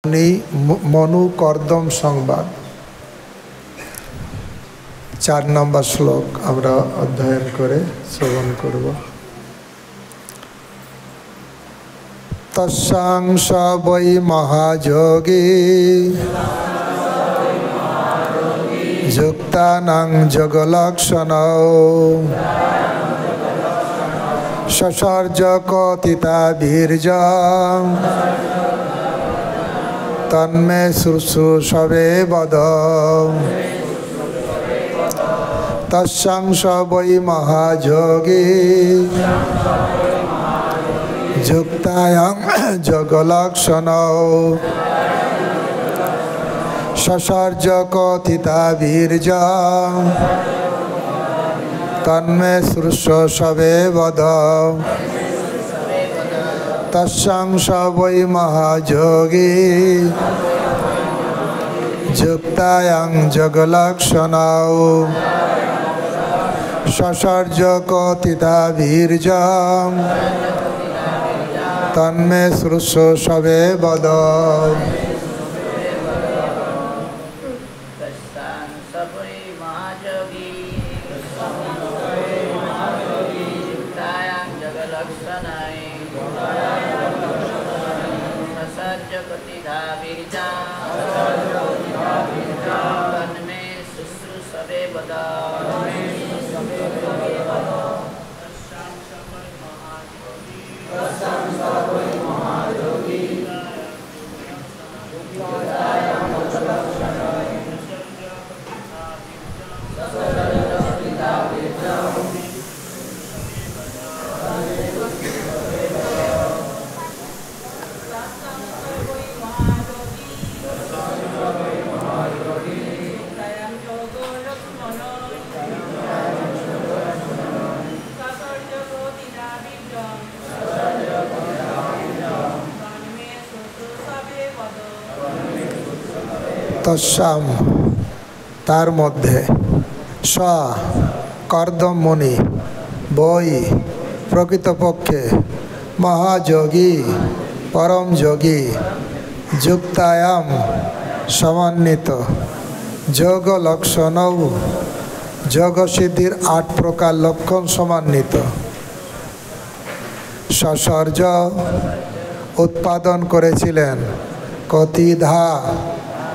মনু কর্দম সংবাদ 4 নম্বর শ্লোক আমরা অধ্যয়ন করে শ্রবণ করব। তস্যাং স বৈ মহাযোগী যুক্তানাং যোগলক্ষণৌ সসর্জ কথিতা বীর্যং তন্মে শুশ্রূষবে বদ। তস্যাং স বৈ মহাযোগী যুক্তায়াং যোগলক্ষণৌ সসর্জ কথিতা বীর্যং তন্মে শুশ্রূষবে বদ। তস্যাং স বৈ মহাযোগী যুক্তায়াং যোগলক্ষণৌ সসর্জ কথিতা বীর্যং তন্মে শুশ্রূষবে বদ। তস্যাম তার মধ্যে স কর্দম মুনি বৈ প্রকৃতপক্ষে মহাযোগী পরম যোগী যুক্তায়াম সমন্বিত যোগ লক্ষণৌ যোগসিদ্ধির 8 প্রকার লক্ষণ সমন্বিত সসর্জ উৎপাদন করেছিলেন কতিধা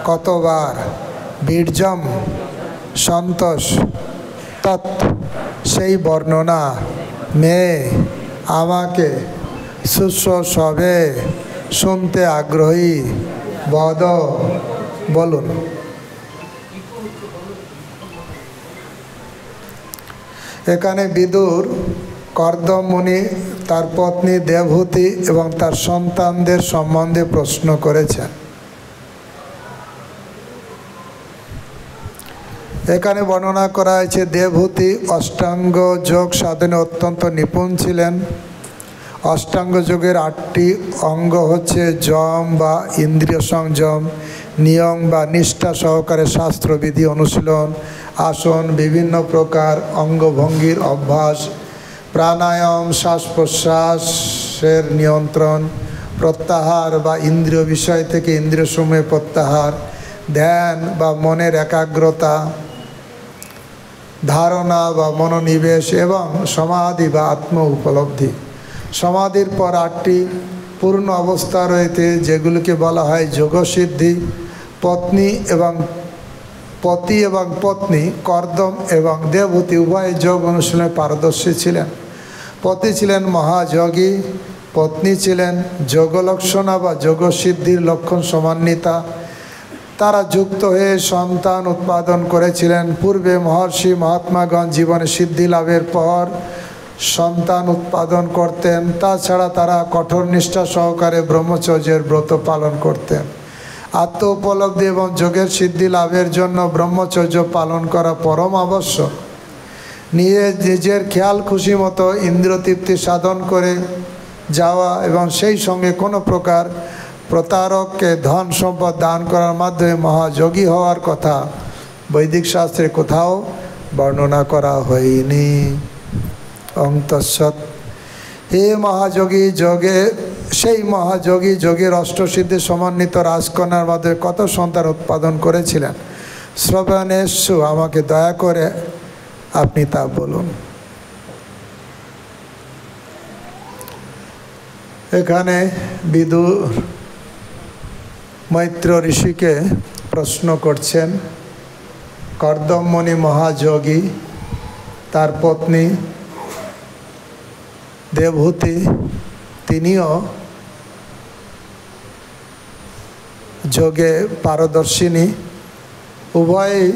কতবার বীর্যম সন্তোষ তৎ সেই বর্ণনা মে আমাকে শুশ্রূষবে শুনতে আগ্রহী বদ বলুন। এখানে বিদুর কর্দম মুনি তার পত্নী দেবহূতি এবং তার সন্তানদের সম্বন্ধে প্রশ্ন করেছেন। এখানে বর্ণনা করা হয়েছে দেবহূতি অষ্টাঙ্গ যোগ সাধনে অত্যন্ত নিপুণ ছিলেন। অষ্টাঙ্গ যোগের 8টি অঙ্গ হচ্ছে যম বা ইন্দ্রিয় সংযম, নিয়ম বা নিষ্ঠা সহকারে শাস্ত্রবিধি অনুশীলন, আসন বিভিন্ন প্রকার অঙ্গভঙ্গির অভ্যাস, প্রাণায়াম শ্বাস প্রশ্বাসের নিয়ন্ত্রণ, প্রত্যাহার বা ইন্দ্রিয় বিষয় থেকে ইন্দ্রিয় সমূহে প্রত্যাহার, ধ্যান বা মনের একাগ্রতা, ধারণা বা মনোনিবেশ এবং সমাধি বা আত্ম উপলব্ধি। সমাধির পর 8টি পূর্ণ অবস্থা রয়েছে যেগুলিকে বলা হয় যোগসিদ্ধি। পতি এবং পত্নী কর্দম এবং দেবহূতি উভয় যোগ অনুশীলনে পারদর্শী ছিলেন। পতি ছিলেন মহাযোগী, পত্নী ছিলেন যোগলক্ষণা বা যোগসিদ্ধির লক্ষণ সমন্বিতা। তারা যুক্ত হয়ে সন্তান উৎপাদন করেছিলেন। পূর্বে মহর্ষি মহাত্মাগণ জীবনে সিদ্ধি লাভের পর সন্তান উৎপাদন করতেন। তাছাড়া তারা কঠোর নিষ্ঠা সহকারে ব্রহ্মচর্যের ব্রত পালন করতেন। আত্ম উপলব্ধি এবং যোগের সিদ্ধি লাভের জন্য ব্রহ্মচর্য পালন করা পরম আবশ্যক। নিজের খেয়াল খুশি মতো ইন্দ্রিয় তৃপ্তি সাধন করে যাওয়া এবং সেই সঙ্গে কোনো প্রকার প্রতারককে ধন সম্পদ দান করার মাধ্যমে মহাযোগী হওয়ার কথা বৈদিক শাস্ত্রে কোথাও বর্ণনা করা হয়নি। অং তৎসৎ। হে মহাযোগী, যোগে সেই মহাযোগী যোগীর অষ্টসিদ্ধি সমন্বিত রাজকন্যার মধ্যে কত সন্তান উৎপাদন করেছিলেন? শ্রবণেশ্বু, আমাকে দয়া করে আপনি তা বলুন। এখানে বিদুর মৈত্র ঋষিকে প্রশ্ন করছেন। কর্দম মুনি মহাযোগী, তার পত্নী দেবহূতি, তিনিও যোগে পারদর্শিনী। উভয়ই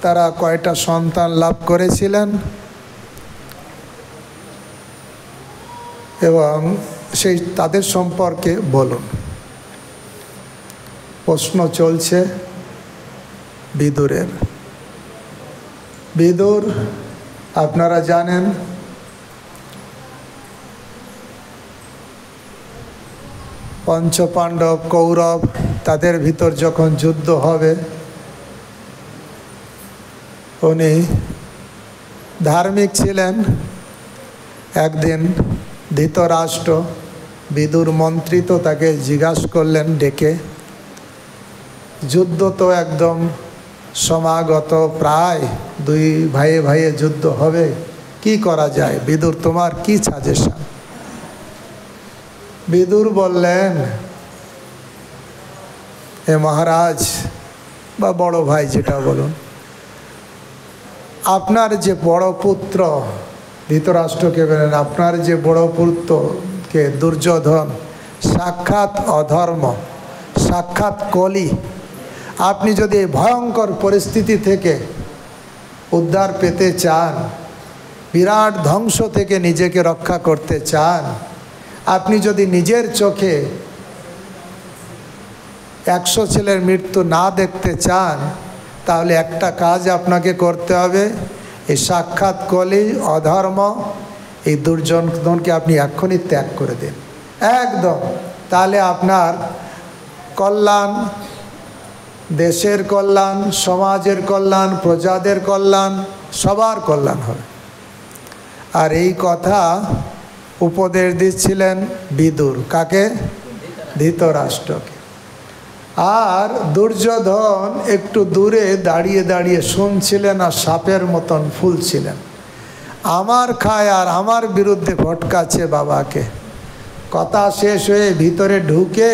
তারা কয়টা সন্তান লাভ করেছিলেন এবং সেই তাদের সম্পর্কে বলুন। প্রশ্ন চলছে বিদুরের। বিদুর আপনারা জানেন পঞ্চপাণ্ডব কৌরব তাদের ভিতর যখন যুদ্ধ হবে, উনি ধার্মিক ছিলেন। একদিন ধৃতরাষ্ট্র বিদুর মন্ত্রী তো তাকে জিজ্ঞাসা করলেন ডেকে, যুদ্ধ তো একদম সমাগত, প্রায় দুই ভাইয়ে ভাইয়ে যুদ্ধ হবে, কি করা যায়? বিদুর, তোমার কি সাজেশন? বিদুর বললেন, হে মহারাজ বা বড় ভাই যেটা বলুন, আপনার যে বড় পুত্র, ধৃতরাষ্ট্রকে বলেন, আপনার যে বড় পুত্রকে দুর্যোধন সাক্ষাৎ অধর্ম, সাক্ষাৎ কলি, আপনি যদি এই ভয়ঙ্কর পরিস্থিতি থেকে উদ্ধার পেতে চান, বিরাট ধ্বংস থেকে নিজেকে রক্ষা করতে চান, আপনি যদি নিজের চোখে 100 ছেলের মৃত্যু না দেখতে চান, তাহলে একটা কাজ আপনাকে করতে হবে, এই সাক্ষাৎ কলি অধর্ম, এই দুর্যোধনকে আপনি এক্ষুনি ত্যাগ করে দিন একদম। তাহলে আপনার কল্যাণ, দেশের কল্যাণ, সমাজের কল্যাণ, প্রজাদের কল্যাণ, সবার কল্যাণ হবে। আর এই কথা উপদেশ দিচ্ছিলেন বিদুর, কাকে? ধৃতরাষ্ট্রকে। আর দুর্যোধন একটু দূরে দাঁড়িয়ে দাঁড়িয়ে শুনছিলেন আর সাপের মতন ফুলছিলেন। আমার খায় আর আমার বিরুদ্ধে ভটকাচ্ছে বাবাকে। কথা শেষ হয়ে ভিতরে ঢুকে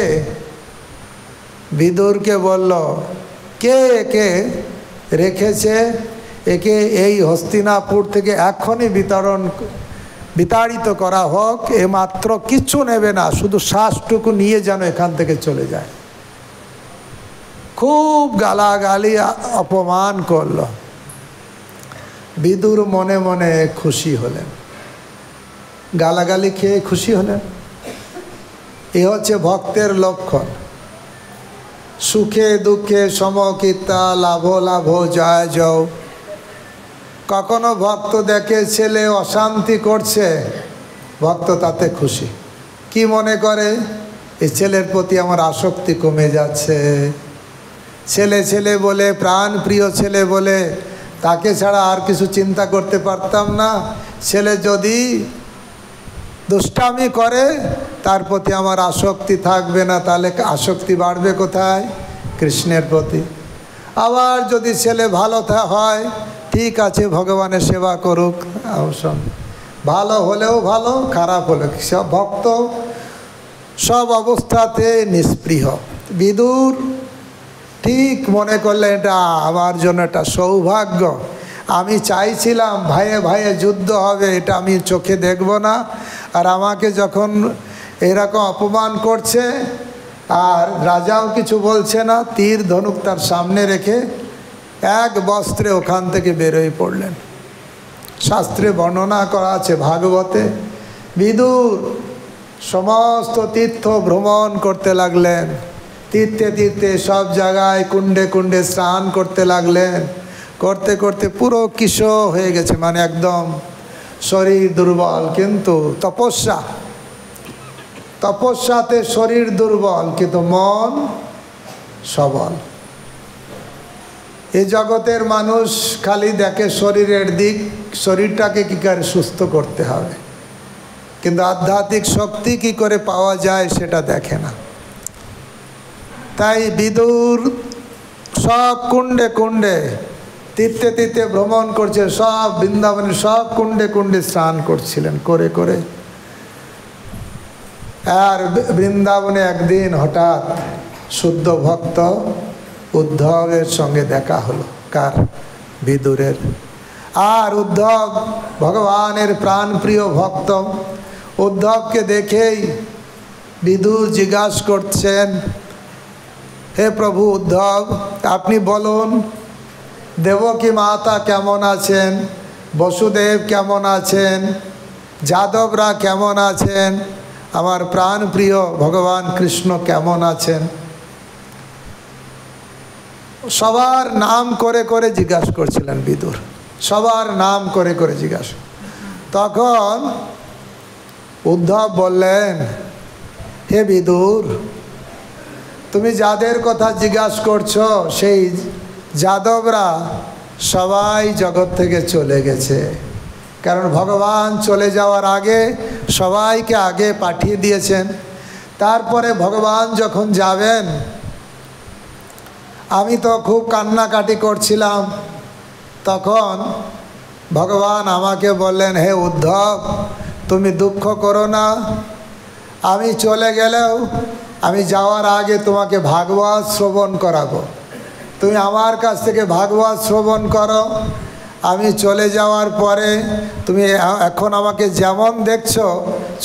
বিদুরকে বলল, কে একে রেখেছে? একে এই হস্তিনাপুর থেকে এখনই বিতাড়িত করা হোক। এ মাত্র কিচ্ছু নেবে না, শুধু শ্বাসটুকু নিয়ে যেন এখান থেকে চলে যায়। খুব গালাগালি অপমান করল। বিদুর মনে মনে খুশি হলেন, গালাগালি খেয়ে খুশি হলেন। এ হচ্ছে ভক্তের লক্ষণ। সুখে দুঃখে সমকিতা, লাভ লাভ জয় জয়। কখনো ভক্ত দেখে ছেলে অশান্তি করছে, ভক্ত তাতে খুশি। কি মনে করে? এই ছেলের প্রতি আমার আসক্তি কমে যাচ্ছে। ছেলে ছেলে বলে, প্রাণ প্রিয় ছেলে বলে, তাকে ছাড়া আর কিছু চিন্তা করতে পারতাম না। ছেলে যদি দুষ্টামি করে, তার প্রতি আমার আসক্তি থাকবে না। তাহলে আসক্তি বাড়বে কোথায়? কৃষ্ণের প্রতি। আবার যদি ছেলে ভালো হয়, ঠিক আছে, ভগবানের সেবা করুক, ভালো হলেও ভালো, খারাপ হলে সব ভক্ত সব অবস্থাতে নিষ্পৃহ। বিদুর ঠিক মনে করলেন, এটা আমার জন্য একটা সৌভাগ্য। আমি চাইছিলাম ভাইয়ে ভাইয়ে যুদ্ধ হবে, এটা আমি চোখে দেখব না। আর আমাকে যখন এরকম অপমান করছে, আর রাজাও কিছু বলছে না, তীর ধনুক তার সামনে রেখে এক বস্ত্রে ওখান থেকে বেরোয় পড়লেন। শাস্ত্রে বর্ণনা করা আছে ভাগবতে। বিদুর সমস্ত তীর্থ ভ্রমণ করতে লাগলেন। তীর্থে তীর্থে সব জায়গায় কুণ্ডে কুণ্ডে স্নান করতে লাগলেন। করতে করতে পুরো কিশোর হয়ে গেছে, মানে একদম শরীর দুর্বল, কিন্তু তপস্যাতে শরীর দুর্বল কিন্তু মন সবল। এই জগতের মানুষ খালি দেখে শরীরের দিক, শরীরটাকে কী করে সুস্থ করতে হবে। কিন্তু আধ্যাত্মিক শক্তি কি করে পাওয়া যায় সেটা দেখে না। তাই বিদুর সব কুণ্ডে কুণ্ডে তীর্থে তীর্থে ভ্রমণ করছে, সব বৃন্দাবনের সব কুণ্ডে কুণ্ডে স্নান করছিলেন করে করে। আর বৃন্দাবনে একদিন হঠাৎ শুদ্ধ ভক্ত উদ্ধবের সঙ্গে দেখা হলো। কার? বিদুরের। আর উদ্ধব ভগবানের প্রাণপ্রিয় ভক্ত। উদ্ধবকে দেখেই বিদুর জিজ্ঞাসা করছেন, হে প্রভু উদ্ধব, আপনি বলুন দেবকী মাতা কেমন আছেন, বসুদেব কেমন আছেন, যাদবরা কেমন আছেন, আমার প্রাণপ্রিয় ভগবান কৃষ্ণ কেমন আছেন? সবার নাম করে করে জিজ্ঞাসা করছিলেন বিদুর, সবার নাম করে করে জিজ্ঞাসা। তখন উদ্ধব বললেন, হে বিদুর, তুমি যাদের কথা জিজ্ঞাসা করছো সেই যাদবরা সবাই জগৎ থেকে চলে গেছে। কারণ ভগবান চলে যাওয়ার আগে সবাইকে আগে পাঠিয়ে দিয়েছেন। তারপরে ভগবান যখন যাবেন, আমি তো খুব কান্নাকাটি করছিলাম। তখন ভগবান আমাকে বললেন, হে উদ্ধব, তুমি দুঃখ করো না, আমি চলে গেলেও আমি যাওয়ার আগে তোমাকে ভাগবত শ্রবণ করাবো। তুমি আমার কাছ থেকে ভাগবত শ্রবণ করো। আমি চলে যাওয়ার পরে তুমি এখন আমাকে যেমন দেখছো,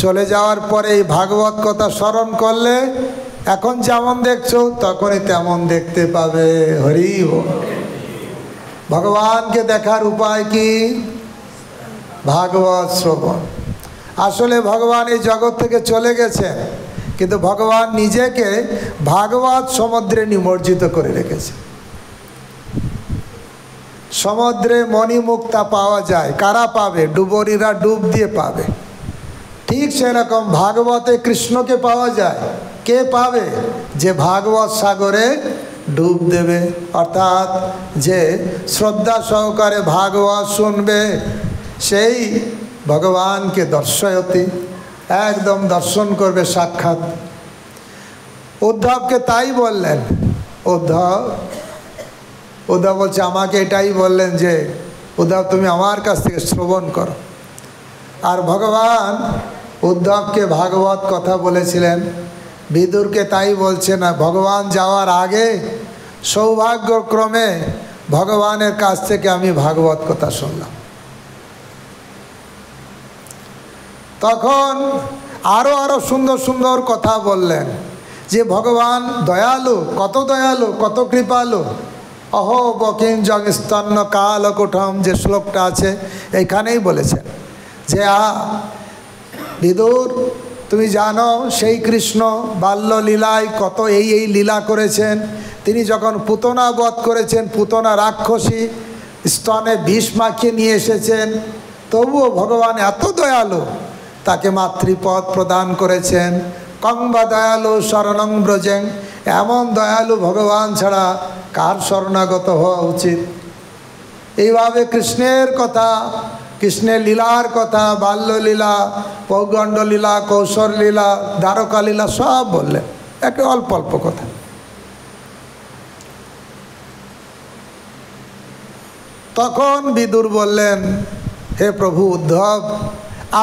চলে যাওয়ার পরে এই ভাগবত কথা স্মরণ করলে এখন যেমন দেখছো তখনই তেমন দেখতে পাবে। হরি বল। ভগবানকে দেখার উপায় কি? ভাগবত শ্রবণ। আসলে ভগবান এই জগৎ থেকে চলে গেছেন, কিন্তু ভগবান নিজেকে ভাগবত সমুদ্রে নিমজ্জিত করে রেখেছে। সমুদ্রে মণিমুক্তা পাওয়া যায়, কারা পাবে? ডুবুরিরা ডুব দিয়ে পাবে। ঠিক সেরকম ভাগবতে কৃষ্ণকে পাওয়া যায়। কে পাবে? যে ভাগবত সাগরে ডুব দেবে, অর্থাৎ যে শ্রদ্ধা সহকারে ভাগবত শুনবে, সেই ভগবানকে দর্শয়তি, একদম দর্শন করবে সাক্ষাৎ। উদ্ধবকে তাই বললেন। উদ্ধব বলছে, আমাকে এটাই বললেন যে উদ্ধব তুমি আমার কাছ থেকে শ্রবণ করো। আর ভগবান উদ্ধবকে ভাগবত কথা বলেছিলেন, বিদুরকে তাই বলছে না। ভগবান যাওয়ার আগে সৌভাগ্যক্রমে ভগবানের কাছ থেকে আমি ভাগবত কথা শুনলাম। তখন আরো সুন্দর সুন্দর কথা বললেন যে ভগবান দয়ালু, কত কৃপালু। অহো বকিঞ্জং স্তন্য কালকুটম, যে শ্লোকটা আছে এইখানেই বলেছেন যে বিদুর, তুমি জানো সেই কৃষ্ণ বাল্যলীলায় কত এই লীলা করেছেন। তিনি যখন পুতনা বধ করেছেন, পুতনা রাক্ষসী স্তনে বিষ মাখিয়ে নিয়ে এসেছেন, তবুও ভগবান এত দয়ালু, তাকে মাতৃপদ প্রদান করেছেন। কংবা দয়ালু শরণং ব্রজেং, এমন দয়ালু ভগবান ছাড়া কার শরণাগত হওয়া উচিত? এইভাবে কৃষ্ণের কথা, কৃষ্ণের লীলার কথা, বাল্যলীলা, পৌগণ্ড লীলা, কৌশল লীলা, দ্বারকা লীলা সব বললেন, একটা অল্প অল্প কথা। তখন বিদুর বললেন, হে প্রভু উদ্ধব,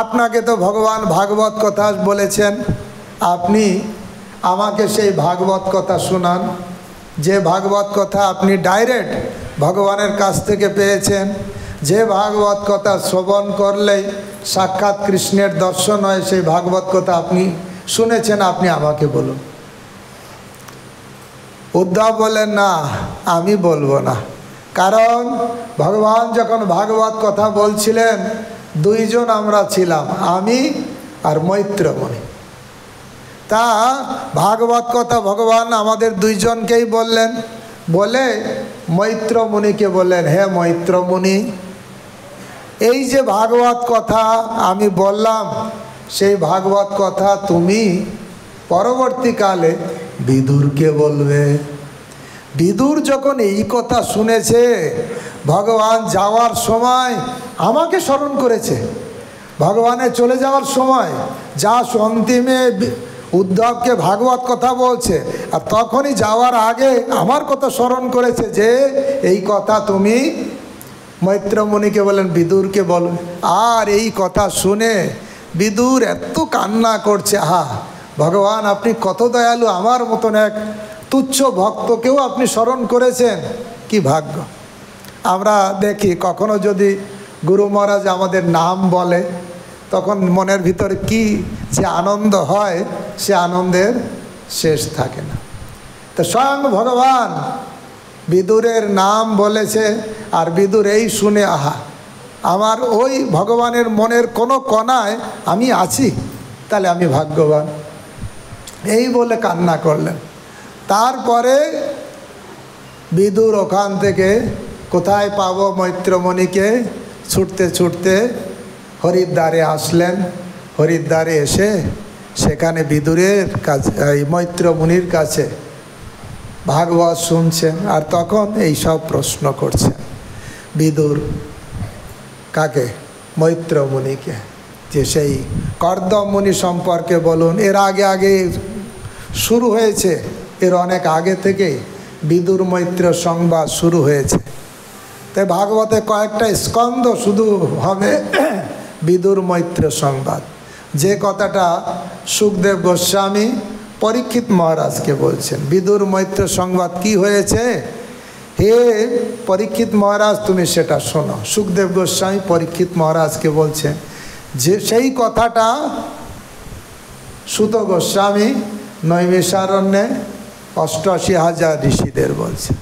আপনাকে তো ভগবান ভাগবত কথা বলেছেন, আপনি আমাকে সেই ভাগবত কথা শোনান, যে ভাগবত কথা আপনি ডাইরেক্ট ভগবানের কাছ থেকে পেয়েছেন, যে ভাগবত কথা শ্রবণ করলেই সাক্ষাৎ কৃষ্ণের দর্শন হয়, সেই ভাগবত কথা আপনি শুনেছেন, আপনি আমাকে বলুন। উদ্ধব বলেন, না, আমি বলবো না। কারণ ভগবান যখন ভাগবত কথা বলছিলেন, দুইজন আমরা ছিলাম, আমি আর মৈত্রমণি। তা ভাগবত কথা ভগবান আমাদের দুইজনকেই বললেন। বলে মৈত্রমণিকে বললেন, হে মৈত্রমণি, এই যে ভাগবত কথা আমি বললাম, সেই ভাগবত কথা তুমি পরবর্তীকালে বিদুরকে বলবে। বিদুর যখন এই কথা শুনেছে, ভগবান যাওয়ার সময় আমাকে স্মরণ করেছে। ভগবানের চলে যাওয়ার সময় যা অন্তিমে উদ্ধবকে ভাগবত কথা বলছে, আর তখনই যাওয়ার আগে আমার কথা স্মরণ করেছে যে এই কথা তুমি মৈত্র মুনিকে বলেন, বিদুরকে বলো। আর এই কথা শুনে বিদুর এত কান্না করছে, আহা ভগবান আপনি কত দয়ালু, আমার মতন এক তুচ্ছ ভক্তকেও আপনি স্মরণ করেছেন, কি ভাগ্য। আমরা দেখি কখনো যদি গুরু মহারাজ আমাদের নাম বলে তখন মনের ভিতরে কি যে আনন্দ হয়, সে আনন্দের শেষ থাকে না। তো স্বয়ং ভগবান বিদুরের নাম বলেছে, আর বিদুর এই শুনে আহা আমার ওই ভগবানের মনের কোনো কণায় আমি আছি, তাহলে আমি ভাগ্যবান, এই বলে কান্না করলেন। তারপরে বিদুর ওখান থেকে কোথায় পাবো মৈত্রমণিকে, ছুটতে ছুটতে হরিদ্বারে আসলেন। হরিদ্বারে এসে সেখানে বিদুরের কাছে, এই মৈত্র মুনির কাছে ভাগবত শুনছেন, আর তখন এই সব প্রশ্ন করছেন বিদুর কাকে, মৈত্র মুনিকে, যে সেই কর্দম মুনি সম্পর্কে বলুন। এর আগে আগে শুরু হয়েছে, এর অনেক আগে থেকেই বিদুর মৈত্র সংবাদ শুরু হয়েছে। তাই ভাগবতে কয়েকটা স্কন্ধ শুধু হবে বিদুর মৈত্র সংবাদ, যে কথাটা সুখদেব গোস্বামী পরীক্ষিত মহারাজকে বলছেন। বিদুর মৈত্র সংবাদ কি হয়েছে, হে পরীক্ষিত মহারাজ তুমি সেটা শোনো। সুখদেব গোস্বামী পরীক্ষিত মহারাজকে বলছেন যে সেই কথাটা সুত গোস্বামী নৈমিষারণ্যে ৮৮,০০০ ঋষিদের বলছে,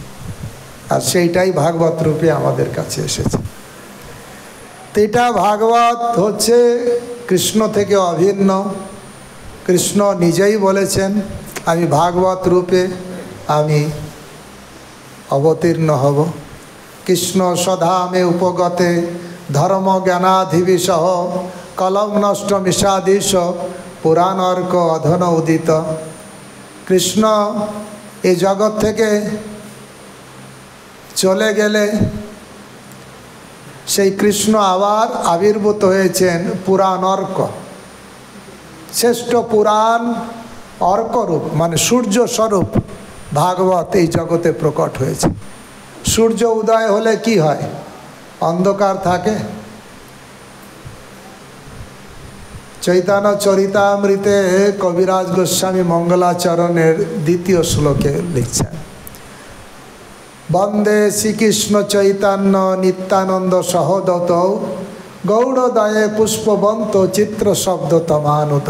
আর সেইটাই ভাগবত রূপে আমাদের কাছে এসেছে। এটা ভাগবত হচ্ছে কৃষ্ণ থেকে অভিন্ন। কৃষ্ণ নিজেই বলেছেন আমি ভাগবত রূপে আমি অবতীর্ণ হব। কৃষ্ণ সধামে উপগতে ধর্ম জ্ঞানাধিবিষহ কলম নষ্ট মিষাদিশ পুরাণর্ক অধন উদিত। কৃষ্ণ এই জগৎ থেকে চলে গেলে সেই কৃষ্ণ আবার আবির্ভূত হয়েছেন পুরাণর্ক, শ্রেষ্ঠ পুরাণ অর্করূপ, মানে সূর্য স্বরূপ ভাগবত এই জগতে প্রকট হয়েছে। সূর্য উদয় হলে কি হয়, অন্ধকার থাকে। চৈতন্য চরিতামৃতে কবিরাজ গোস্বামী মঙ্গলাচরণের ২য় শ্লোকে লিখছেন, বন্দে শ্রীকৃষ্ণ চৈতন্য নিত্যানন্দ সহদত গৌড়দয়ে পুষ্পবন্ত চিত্র শব্দ তমানুত।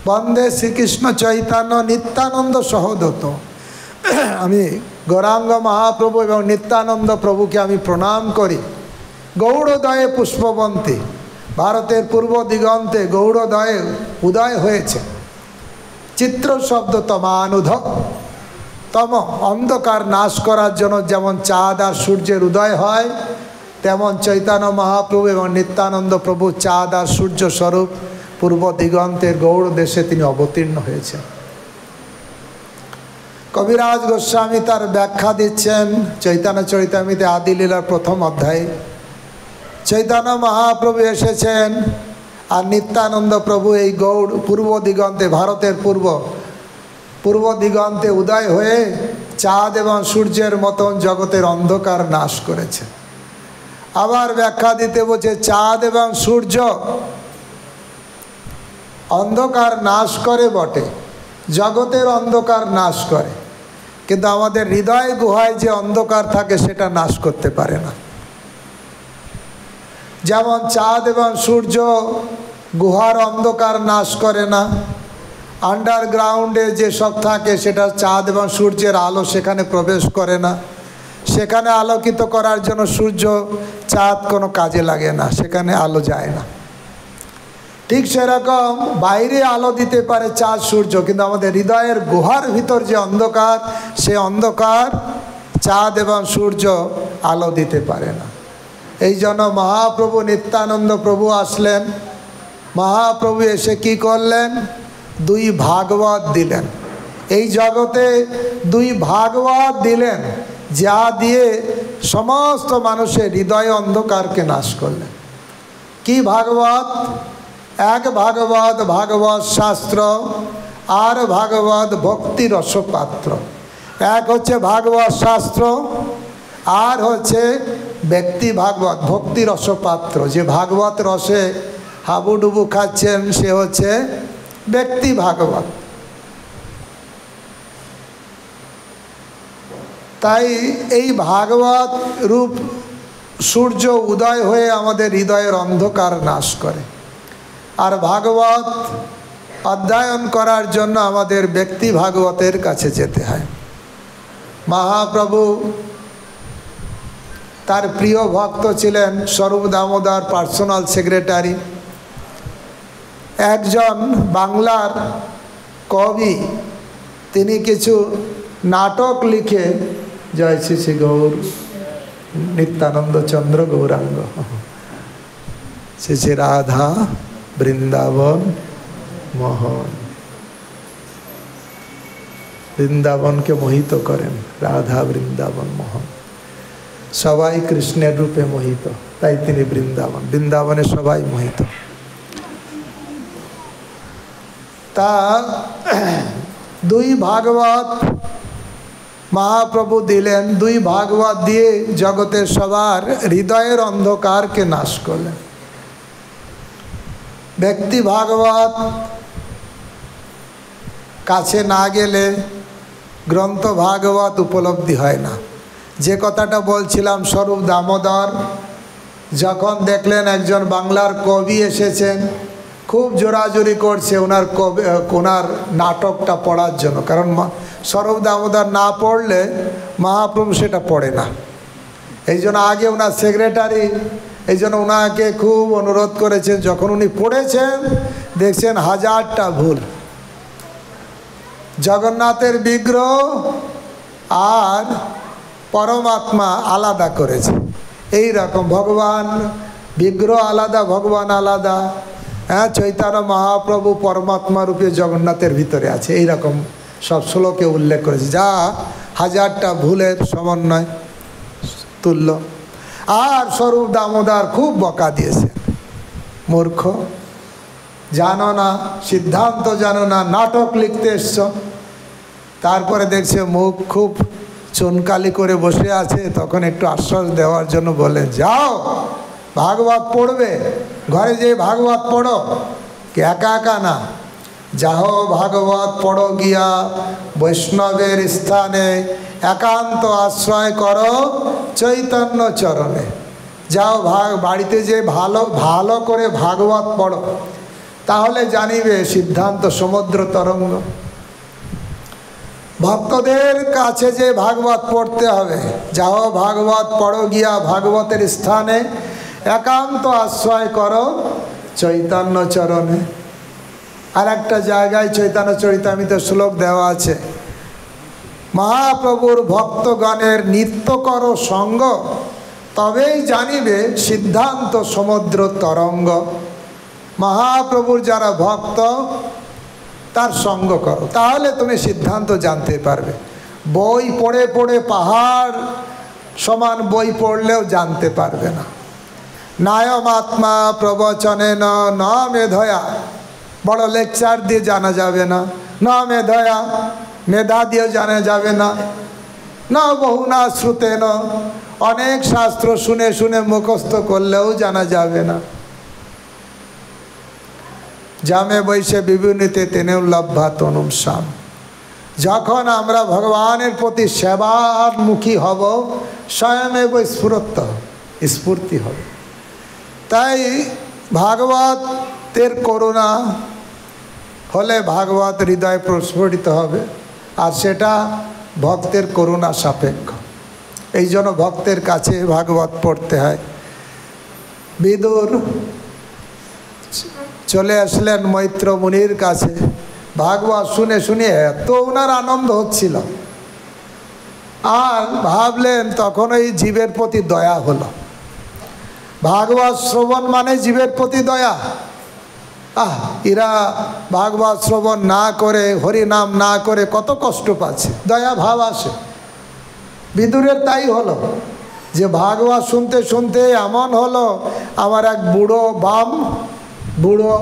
বন্দে শ্রীকৃষ্ণ চৈতন্য নিত্যানন্দ সহদত, আমি গৌরাঙ্গ মহাপ্রভু এবং নিত্যানন্দ প্রভুকে আমি প্রণাম করি। গৌড়দয়ে পুষ্পবন্তী, ভারতের পূর্ব দিগন্তে গৌড়দয়ে উদয় হয়েছে। চিত্র শব্দ তমানুধ, তম অন্ধকার নাশ করার জন্য যেমন চাঁদ আর সূর্যের উদয় হয়, তেমন চৈতন্য মহাপ্রভু এবং নিত্যানন্দ প্রভু চাঁদ আর সূর্য স্বরূপ পূর্ব দিগন্তের গৌড় দেশে তিনি অবতীর্ণ হয়েছেন। কবিরাজ গোস্বামী তার ব্যাখ্যা দিচ্ছেন চৈতন্য চরিতামৃতে আদিলীলার ১ম অধ্যায়ে। চৈতন্য মহাপ্রভু এসেছেন আর নিত্যানন্দ প্রভু এই গৌড় পূর্ব দিগন্তে, ভারতের পূর্ব দিগন্তে উদয় হয়ে চাঁদ এবং সূর্যের মতন জগতের অন্ধকার নাশ করেছে। আবার ব্যাখ্যা দিতে বলছে চাঁদ এবং সূর্য অন্ধকার নাশ করে বটে, জগতের অন্ধকার নাশ করে, কিন্তু আমাদের হৃদয় গুহায় যে অন্ধকার থাকে সেটা নাশ করতে পারে না। যেমন চাঁদ এবং সূর্য গুহার অন্ধকার নাশ করে না, আন্ডারগ্রাউন্ডে যেসব থাকে সেটা চাঁদ এবং সূর্যের আলো সেখানে প্রবেশ করে না, সেখানে আলোকিত করার জন্য সূর্য চাঁদ কোনো কাজে লাগে না, সেখানে আলো যায় না। ঠিক সেরকম বাইরে আলো দিতে পারে চাঁদ সূর্য, কিন্তু আমাদের হৃদয়ের গুহার ভিতর যে অন্ধকার, সে অন্ধকার চাঁদ এবং সূর্য আলো দিতে পারে না। এই জন্য মহাপ্রভু নিত্যানন্দ প্রভু আসলেন। মহাপ্রভু এসে কি করলেন, 2 ভাগবত দিলেন এই জগতে, 2 ভাগবত দিলেন, যা দিয়ে সমস্ত মানুষের হৃদয় অন্ধকারকে নাশ করলেন। কি ভাগবত? এক ভাগবত ভাগবত শাস্ত্র, আর ভাগবত ভক্তি রসপাত্র। এক হচ্ছে ভাগবত শাস্ত্র, আর হচ্ছে ব্যক্তি ভাগবত ভক্তি রসপাত্র। যে ভাগবত রসে হাবুডুবু খাচ্ছেন সে হচ্ছে ব্যক্তি ভাগবত। তাই এই ভাগবত রূপ সূর্য উদয় হয়ে আমাদের হৃদয়ের অন্ধকার নাশ করে। আর ভাগবত অধ্যয়ন করার জন্য আমাদের ব্যক্তি ভাগবতের কাছে যেতে হয়। মহাপ্রভু তার প্রিয় ভক্ত ছিলেন স্বরূপ দামোদর, পার্সোনাল সেক্রেটারি। একজন বাংলার কবি, তিনি কিছু নাটক লিখে, জয় শ্রী শ্রী গৌর নিত্যানন্দ চন্দ্র গৌরাঙ্গ, শ্রী শ্রী রাধা বৃন্দাবন মোহন, বৃন্দাবনকে মোহিত করেন রাধা বৃন্দাবন মোহন। সবাই কৃষ্ণের রূপে মোহিত, তাই তিনি বৃন্দাবন, বৃন্দাবনে সবাই মোহিত। তা দুই ভাগবত মহাপ্রভু দিলেন, দুই ভাগবত দিয়ে জগতের সবার হৃদয়ের অন্ধকারকে নাশ করলেন। ব্যক্তি ভাগবত কাছে না গেলে গ্রন্থ ভাগবত উপলব্ধি হয় না। যে কথাটা বলছিলাম, স্বরূপ দামোদর যখন দেখলেন একজন বাংলার কবি এসেছেন, খুব জোরাজুরি করছে ওনার নাটকটা পড়ার জন্য, কারণ স্বরূপ দামোদর না পড়লে মহাপ্রভু সেটা পড়ে না। এই জন্য আগে ওনার সেক্রেটারি, এই জন্য ওনাকে খুব অনুরোধ করেছেন। যখন উনি পড়েছেন দেখছেন হাজারটা ভুল, জগন্নাথের বিগ্রহ আর পরমাত্মা আলাদা করেছে। এই রকম ভগবান বিগ্রহ আলাদা, ভগবান আলাদা। হ্যাঁ, চৈতন্য মহাপ্রভু পরমাত্মা রূপে জগন্নাথের ভিতরে আছে, এই রকম সব শ্লোকে উল্লেখ করেছে, যা হাজারটা ভুলের সমন্বয় তুল্য। আর স্বরূপ দামোদর খুব বকা দিয়েছে, মূর্খ, জানো না, সিদ্ধান্ত জানো না, নাটক লিখতে এসছ। তারপরে দেখছে মুখ খুব চুনকালি করে বসে আছে, তখন একটু আশ্বাস দেওয়ার জন্য বলে, যাও ভাগবত পড়বে, ঘরে যে ভাগবত পড়ো, একা একা না, যাও ভাগবত পড়ো গিয়া বৈষ্ণবের স্থানে, একান্ত আশ্রয় করো চৈতন্য চরণে। যাও বাড়িতে যে ভালো করে ভাগবত পড়ো, তাহলে জানিবে সিদ্ধান্ত সমুদ্র তরঙ্গ। ভক্তদের কাছে যে ভাগবত পড়তে হবে, যাও ভাগবত পড়ো গিয়া ভাগবতের স্থানে, একান্ত আশ্রয় করো চৈতন্য চরণে। আর একটা জায়গায় চৈতন্য চরিতামৃতে শ্লোক দেওয়া আছে, মহাপ্রভুর ভক্তগণের নিত্য করো সঙ্গ, তবেই জানিবে সিদ্ধান্ত সমুদ্র তরঙ্গ। মহাপ্রভুর যারা ভক্ত তার সঙ্গ করো, তাহলে তুমি সিদ্ধান্ত জানতে পারবে। বই পড়ে পড়ে পাহাড় সমান বই পড়লেও জানতে পারবে না। নায়মাত্মা প্রবচনে ন মেধয়া, বড় লেকচার দিয়ে জানা যাবে না, ন মেধয়া, মেধা দিয়েও জানা যাবে না, না বহু না শ্রুতে ন, অনেক শাস্ত্র শুনে শুনে মুখস্থ করলেও জানা যাবে না। জামে বৈশে বিবুনিতে তেনেও লব্ধা তনুম শ্যাম। যখন আমরা ভগবানের প্রতি সেবামুখী হব, স্বয়মেব স্ফূর্তি হবে। তাই ভাগবতের করুণা হলে ভাগবত হৃদয় প্রস্ফুটিত হবে, আর সেটা ভক্তের করুণা সাপেক্ষ। এই জন্য ভক্তের কাছে ভাগবত পড়তে হয়। বিদুর চলে আসলেন মৈত্র মুনির কাছে, ভাগবত শুনে শুনে এত ওনার আনন্দ হচ্ছিল, আর ভাবলেন, তখন ওই জীবের প্রতি দয়া হলো। ভাগবত শ্রবণ মানে জীবের প্রতি দয়া। এরা ভাগবত শ্রবণ না করে, হরিনাম না করে কত কষ্ট পাচ্ছে, দয়া ভাব আসে। বিদুরের তাই হলো, যে ভাগবত শুনতে শুনতে এমন হলো, আমার এক বুড়ো বাম, বুড়ো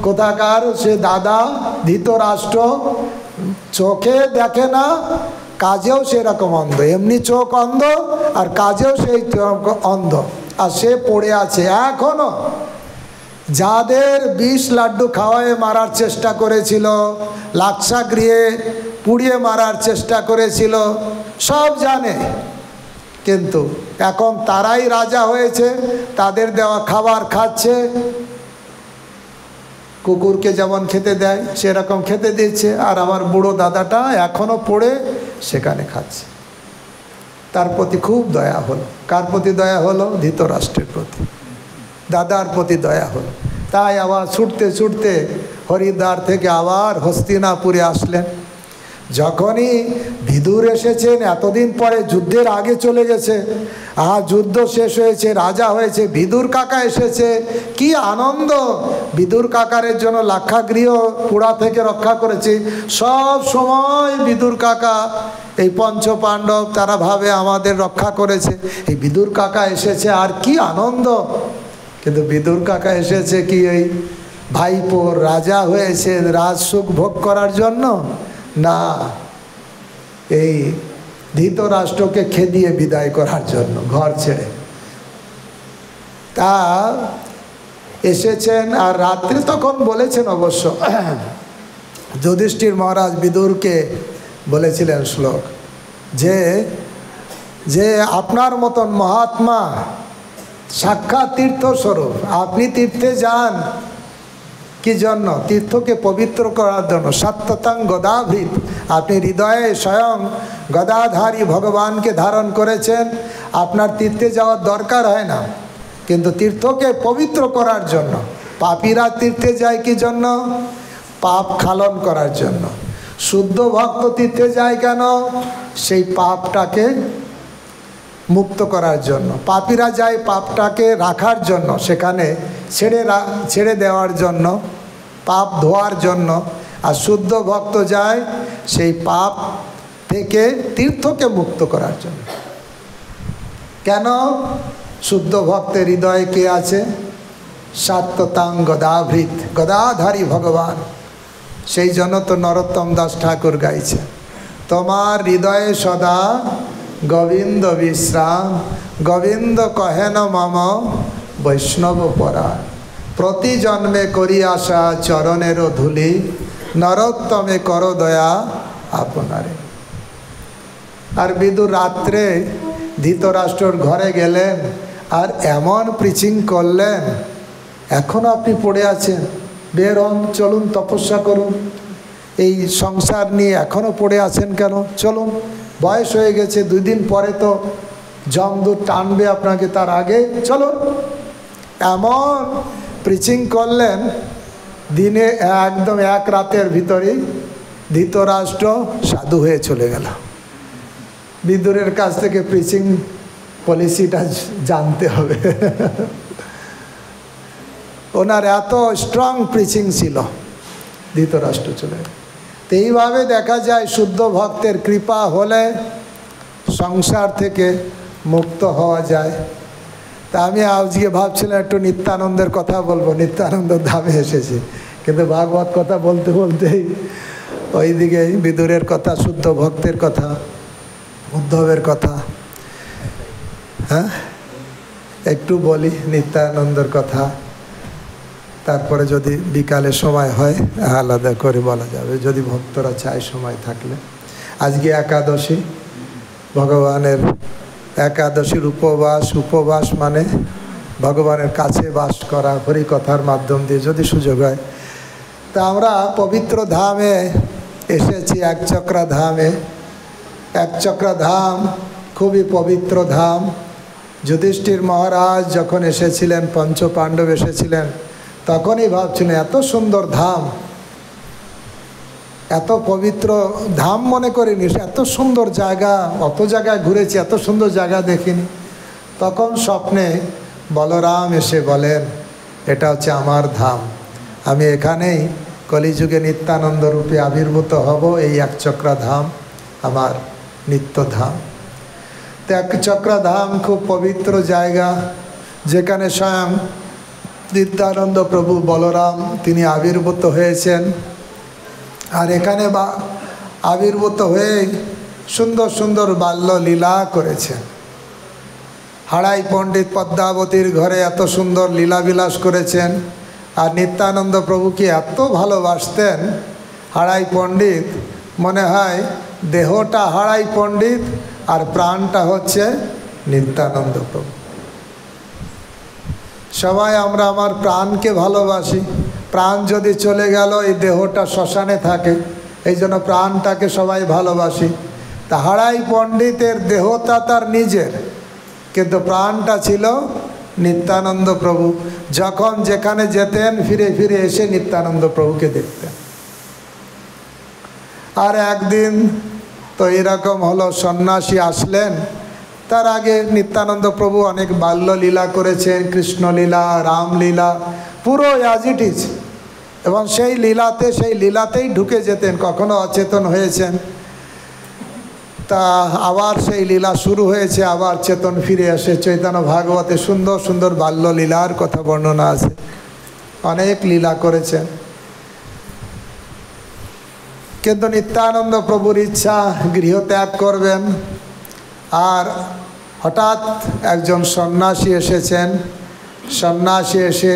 কোথাকার সে দাদা ধৃতরাষ্ট্র, চোখে দেখে না, কাজেও সেরকম অন্ধ, এমনি চোখ অন্ধ আর কাজেও সেই অন্ধ, আর সে পড়ে আছে এখনো। যাদের 20 লাড্ডু খাওয়ায় মারার চেষ্টা করেছিল, লাক্ষাগৃহে পুড়িয়ে মারার চেষ্টা করেছিল, সব জানে, কিন্তু এখন তারাই রাজা হয়েছে, তাদের দেওয়া খাবার খাচ্ছে। কুকুরকে যেমন খেতে দেয় সেরকম খেতে দিচ্ছে, আর আমার বুড়ো দাদাটা এখনো পড়ে সেখানে খাচ্ছে। তার প্রতি খুব দয়া হলো। কার প্রতি দয়া হলো? ধৃতরাষ্ট্রের প্রতি, দাদার প্রতি দয়া হলো। তাই আবার ছুটতে ছুটতে হরিদ্বার থেকে আবার হস্তিনাপুরে আসলেন। যখনই বিদুর এসেছেন, এতদিন পরে, যুদ্ধের আগে চলে গেছে, যুদ্ধ শেষ হয়েছে, রাজা হয়েছে, বিদুর কাকা এসেছে, কি আনন্দ! বিদুর কাকারের জন্য লাক্ষাগৃহ পোড়া থেকে রক্ষা করেছে। সব সময় বিদুর কাকা, এই পঞ্চ পাণ্ডব, তারা ভাবে আমাদের রক্ষা করেছে। এই বিদুর কাকা এসেছে, আর কি আনন্দ! কিন্তু বিদুর কাকা এসেছে কি এই ভাইপোর রাজা হয়েছে রাজসুখ ভোগ করার জন্য? না, এই ধৃতরাষ্ট্রকে খেদিয়ে বিদায় করার জন্য, ঘর ছেড়ে। তা এসেছেন, আর রাত্রে তখন বলেছেন অবশ্য, যুধিষ্ঠির মহারাজ বিদুরকে বলেছিলেন শ্লোক, যে যে আপনার মতন মহাত্মা সাক্ষাৎ তীর্থস্বরূপ, আপনি তীর্থে যান কি জন্য? তীর্থকে পবিত্র করার জন্য। সত্যতাং গদাভৃত, আপনি হৃদয়ে স্বয়ং গদাধারী ভগবানকে ধারণ করেছেন, আপনার তীর্থে যাওয়ার দরকার হয় না, কিন্তু তীর্থকে পবিত্র করার জন্য। পাপীরা তীর্থে যায় কি জন্য? পাপ খালন করার জন্য। শুদ্ধ ভক্ত তীর্থে যায় কেন? সেই পাপটাকে মুক্ত করার জন্য। পাপীরা যায় পাপটাকে রাখার জন্য, সেখানে ছেড়ে দেওয়ার জন্য, পাপ ধোয়ার জন্য। আর শুদ্ধ ভক্ত যায় সেই পাপ থেকে তীর্থকে মুক্ত করার জন্য। কেন? শুদ্ধ ভক্তের হৃদয়ে কে আছে? সত্যতাং গদাভৃত, গদাধারী ভগবান। সেই জন্য তো নরোত্তম দাস ঠাকুর গাইছে, তোমার হৃদয়ে সদা গোবিন্দ বিশ্রাম, গোবিন্দ কহেন মম বৈষ্ণব পরাণ, প্রতি জন্মে করি আশা চরণের ধূলি, নরোত্তমে কর দয়া আপনারে। আর বিদুর রাত্রে ধৃতরাষ্ট্রর ঘরে গেলেন, আর এমন প্রিচিং করলেন, এখনও আপনি পড়ে আছেন, বের হন, চলুন তপস্যা করুন। এই সংসার নিয়ে এখনও পড়ে আছেন কেন? চলুন, বয়স হয়ে গেছে, 2 দিন পরে তো যমদূত টানবে আপনাকে, তার আগে চলুন। এমন প্রিচিং করলেন, দিনে একদম 1 রাতের ভিতরেই ধৃতরাষ্ট্র সাধু হয়ে চলে গেল। বিদুরের কাছ থেকে প্রিচিং পলিসিটা জানতে হবে। ওনার এত স্ট্রং প্রিচিং ছিল, ধৃতরাষ্ট্র চলে গেল। তো এইভাবে দেখা যায় শুদ্ধ ভক্তের কৃপা হলে সংসার থেকে মুক্ত হওয়া যায়। তা আমি আজকে ভাবছিলাম একটু নিত্যানন্দের কথা বলবো, নিত্যানন্দ ধামে এসেছি, কিন্তু ভাগবত কথা বলতে বলতেই ওইদিকে বিদুরের কথা, শুদ্ধ ভক্তের কথা, উদ্ধবের কথা, হ্যাঁ একটু বলি নিত্যানন্দের কথা। তারপরে যদি বিকালে সময় হয় আলাদা করে বলা যাবে, যদি ভক্তরা চায় সময় থাকলে। আজকে একাদশী, ভগবানের একাদশীর উপবাস। উপবাস মানে ভগবানের কাছে বাস করা, হরিকথার মাধ্যম দিয়ে যদি সুযোগ হয়। তা আমরা পবিত্র ধামে এসেছি, একচক্রা ধামে। একচক্রা ধাম খুবই পবিত্র ধাম। যুধিষ্ঠির মহারাজ যখন এসেছিলেন, পঞ্চ পাণ্ডব এসেছিলেন, তখনই ভাবছিলেন এত সুন্দর ধাম, এত পবিত্র ধাম মনে করিনি, এত সুন্দর জায়গা, অত জায়গায় ঘুরেছি, এত সুন্দর জায়গা দেখিনি। তখন স্বপ্নে বলরাম এসে বলেন, এটা হচ্ছে আমার ধাম, আমি এখানেই কলিযুগে নিত্যানন্দ রূপে আবির্ভূত হব, এই একচক্রা ধাম আমার নিত্য ধাম। ত্যাগচক্রধাম খুব পবিত্র জায়গা, যেখানে স্বয়ং নিত্যানন্দ প্রভু বলরাম তিনি আবির্ভূত হয়েছেন। আর এখানে আবির্ভূত হয়ে সুন্দর সুন্দর বাল্য লীলা করেছেন। হাড়াই পণ্ডিত পদ্মাবতীর ঘরে এত সুন্দর লীলাবিলাস করেছেন। আর নিত্যানন্দ প্রভুকে এত ভালোবাসতেন হাড়াই পণ্ডিত, মনে হয় দেহটা হাড়াই পণ্ডিত আর প্রাণটা হচ্ছে নিত্যানন্দ প্রভু। সবাই আমরা আমার প্রাণকে ভালোবাসি, প্রাণ যদি চলে গেল এই দেহটা শ্মশানে থাকে, এই জন্য প্রাণটাকে সবাই ভালোবাসি। তা হাড়াই পণ্ডিতের দেহটা তার নিজের, কিন্তু প্রাণটা ছিল নিত্যানন্দ প্রভু। যখন যেখানে যেতেন ফিরে ফিরে এসে নিত্যানন্দ প্রভুকে দেখতেন। আর একদিন তো এরকম হলো, সন্ন্যাসী আসলেন। তার আগে নিত্যানন্দ প্রভু অনেক বাল্য লীলা করেছেন, কৃষ্ণলীলা, রামলীলা, পুরো অ্যাজ ইট ইজ। এবং সেই লীলাতেই ঢুকে যেতেন, কখনো অচেতন হয়েছেন। তা আবার সেই লীলা শুরু হয়েছে, আবার চেতন ফিরে আসে। চৈতন্য ভাগবতে সুন্দর সুন্দর বাল্য লীলার কথা বর্ণনা আছে, অনেক লীলা করেছেন। কিন্তু নিত্যানন্দ প্রভুর ইচ্ছা গৃহত্যাগ করবেন। আর হঠাৎ একজন সন্ন্যাসী এসেছেন। সন্ন্যাসী এসে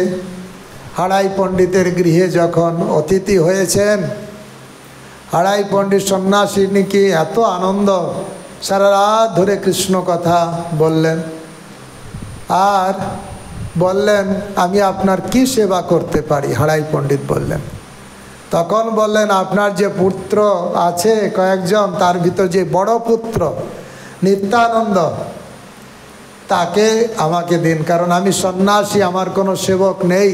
হাড়াই পণ্ডিতের গৃহে যখন অতিথি হয়েছেন, হাড়াই পণ্ডিত সন্ন্যাসী নাকি এত আনন্দ, সারা রাত ধরে কৃষ্ণ কথা বললেন। আর বললেন, আমি আপনার কি সেবা করতে পারি? হাড়াই পণ্ডিত বললেন। তখন বললেন, আপনার যে পুত্র আছে কয়েকজন, তার ভিতর যে বড় পুত্র নিত্যানন্দ, তাকে আমাকে দিন। কারণ আমি সন্ন্যাসী, আমার কোনো সেবক নেই,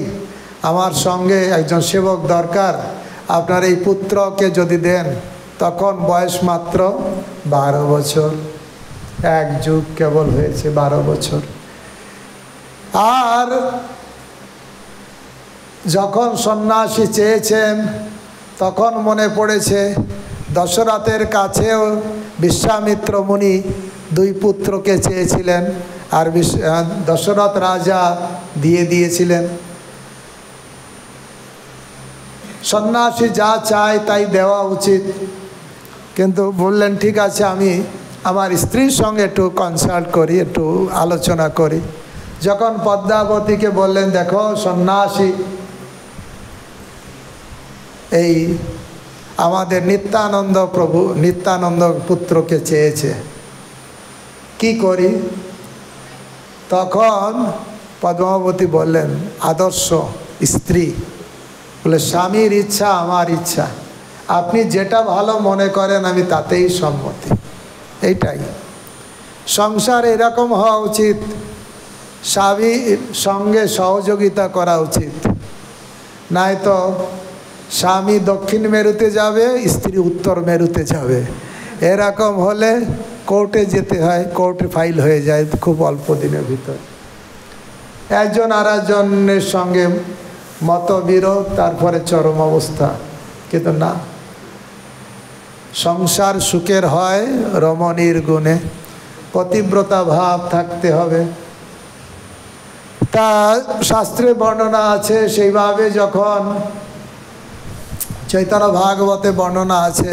আমার সঙ্গে একজন সেবক দরকার। আপনার এই পুত্রকে যদি দেন। তখন বয়স মাত্র 12 বছর, এক যুগ কেবল হয়েছে, 12 বছর। আর যখন সন্ন্যাসী চেয়েছেন, তখন মনে পড়েছে দশরথের কাছেও বিশ্বামিত্র মুনি 2 পুত্রকে চেয়েছিলেন, আর দশরথ রাজা দিয়ে দিয়েছিলেন। সন্ন্যাসী যা চায় তাই দেওয়া উচিত। কিন্তু বললেন, ঠিক আছে, আমি আমার স্ত্রীর সঙ্গে একটু কনসাল্ট করি, একটু আলোচনা করি। যখন পদ্মাবতীকে বললেন, দেখো সন্ন্যাসী এই আমাদের নিত্যানন্দ পুত্রকে চেয়েছে, কি করি? তখন পদ্মাবতী বললেন, আদর্শ স্ত্রী, বলে স্বামীর ইচ্ছা আমার ইচ্ছা, আপনি যেটা ভালো মনে করেন আমি তাতেই সম্মতি। এইটাই সংসার, এরকম হওয়া উচিত। স্বামীর সঙ্গে সহযোগিতা করা উচিত, নাই তো স্বামী দক্ষিণ মেরুতে যাবে, স্ত্রী উত্তর মেরুতে যাবে। এরকম হলে কোর্টে যেতে হয়, কোর্টে ফাইল হয়ে যায় খুব অল্প দিনের ভিতর। একজন আর একজনের সঙ্গে মতবিরোধ, তারপরে চরম অবস্থা। কিন্তু না, সংসার সুখের হয় রমণীর গুণে, পতিব্রতা ভাব থাকতে হবে। তা শাস্ত্রে বর্ণনা আছে সেইভাবে। যখন চৈতন্য ভাগবতে বর্ণনা আছে,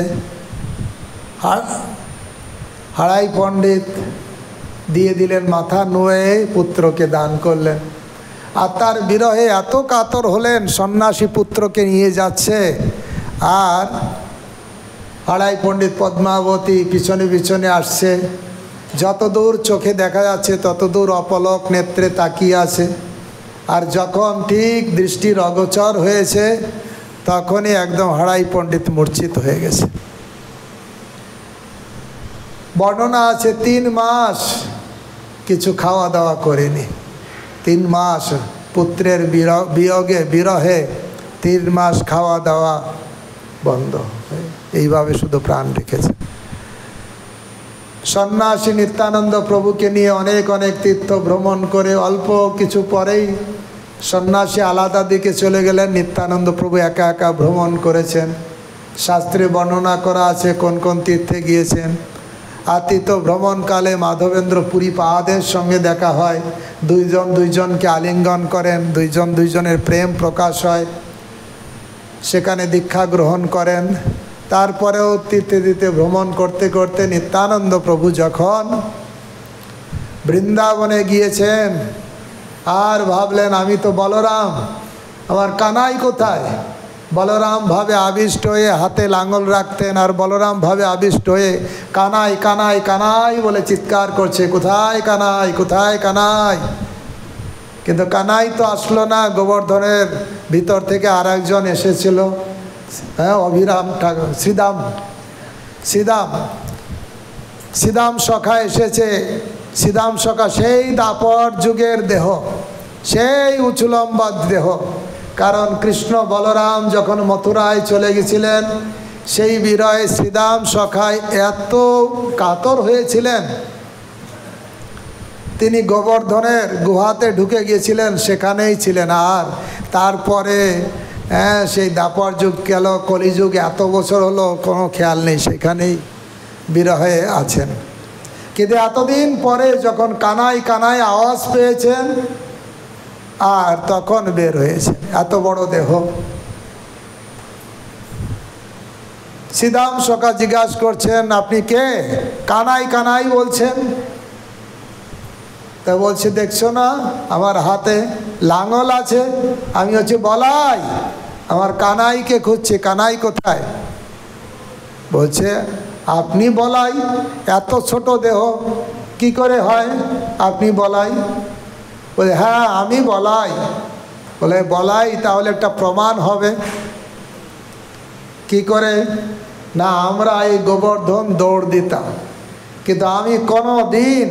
হাড়াই পণ্ডিত দিয়ে দিলেন, মাথা নুয়ে পুত্রকে দান করলেন। আর তার বিরহে এত কাতর হলেন, সন্ন্যাসী পুত্রকে নিয়ে যাচ্ছে। আর হাড়াই পণ্ডিত পদ্মাবতী পিছনে পিছনে আসছে। যতদূর চোখে দেখা যাচ্ছে ততদূর অপলক নেত্রে তাকিয়ে আছে। আর যখন ঠিক দৃষ্টির অগোচর হয়েছে, তখনই একদম হাড়াই পণ্ডিত মূর্ছিত হয়ে গেছে। বর্ণনা আছে 3 মাস কিছু খাওয়া দাওয়া করেনি। 3 মাস পুত্রের বিরহে 3 মাস খাওয়া দাওয়া বন্ধ, এইভাবে শুধু প্রাণ রেখেছে। সন্ন্যাসী নিত্যানন্দ প্রভুকে নিয়ে অনেক অনেক তীর্থ ভ্রমণ করে অল্প কিছু পরেই সন্ন্যাসী আলাদা দিকে চলে গেলেন। নিত্যানন্দ প্রভু একা একা ভ্রমণ করেছেন। শাস্ত্রে বর্ণনা করা আছে কোন কোন তীর্থে গিয়েছেন। আতীত ভ্রমণকালে মাধবেন্দ্র পুরীপাদের সঙ্গে দেখা হয়, দুইজন দুইজনকে আলিঙ্গন করেন, দুইজন দুইজনের প্রেম প্রকাশ হয়, সেখানে দীক্ষা গ্রহণ করেন। তারপরেও তীর্থে তীর্থে ভ্রমণ করতে করতে নিত্যানন্দ প্রভু যখন বৃন্দাবনে গিয়েছেন, আর ভাবলেন আমি তো বলরাম, আমার কানাই কোথায়? বলরাম ভাবে আবিষ্ট হয়ে হাতে লাঙল রাখতেন, আর বলরাম ভাবে আবিষ্ট হয়ে কানাই কানাই কানাই বলে চিৎকার করছে, কোথায় কানাই, কোথায় কানাই? কিন্তু কানাই তো আসলো না। গোবর্ধনের ভিতর থেকে আর একজন এসেছিল, হ্যাঁ, অভিরাম ঠাকুর, শ্রীদাম সখা এসেছে। শ্রীদাম সখা সেই দাপর যুগের দেহ, সেই উঁচুলম্বা দেহ। কারণ কৃষ্ণ বলরাম যখন মথুরায় চলে গেছিলেন, সেই বিরহে শ্রীদাম সখায় এত কাতর হয়েছিলেন, তিনি গোবর্ধনের গুহাতে ঢুকে গিয়েছিলেন, সেখানেই ছিলেন। আর তারপরে সেই দাপর যুগ গেল, কলিযুগ এত বছর হলো, কোনো খেয়াল নেই, সেখানেই বিরহে আছেন। কিন্তু এতদিন পরে যখন কানাই কানাই আওয়াজ পেয়েছেন, আর তখন বের হয়েছেন, এত বড় দেহ। শ্রীদাম সখা জিজ্ঞাসা করছেন, আপনি কে? কানাই কানাই বলছেন। তা বলছে, দেখছো না আমার হাতে লাঙল আছে, আমি হচ্ছে বলাই, আমার কানাইকে খুঁজছে, কানাই কোথায়? বলছে, আপনি বলাই? এত ছোট দেহ কি করে হয় আপনি বলাই? বলে, হ্যাঁ আমি বলাই। বলে, বলাই? তাহলে একটা প্রমাণ হবে। কি করে? না, আমরা এই গোবর্ধন দৌড় দিতাম, কিন্তু আমি কোনো দিন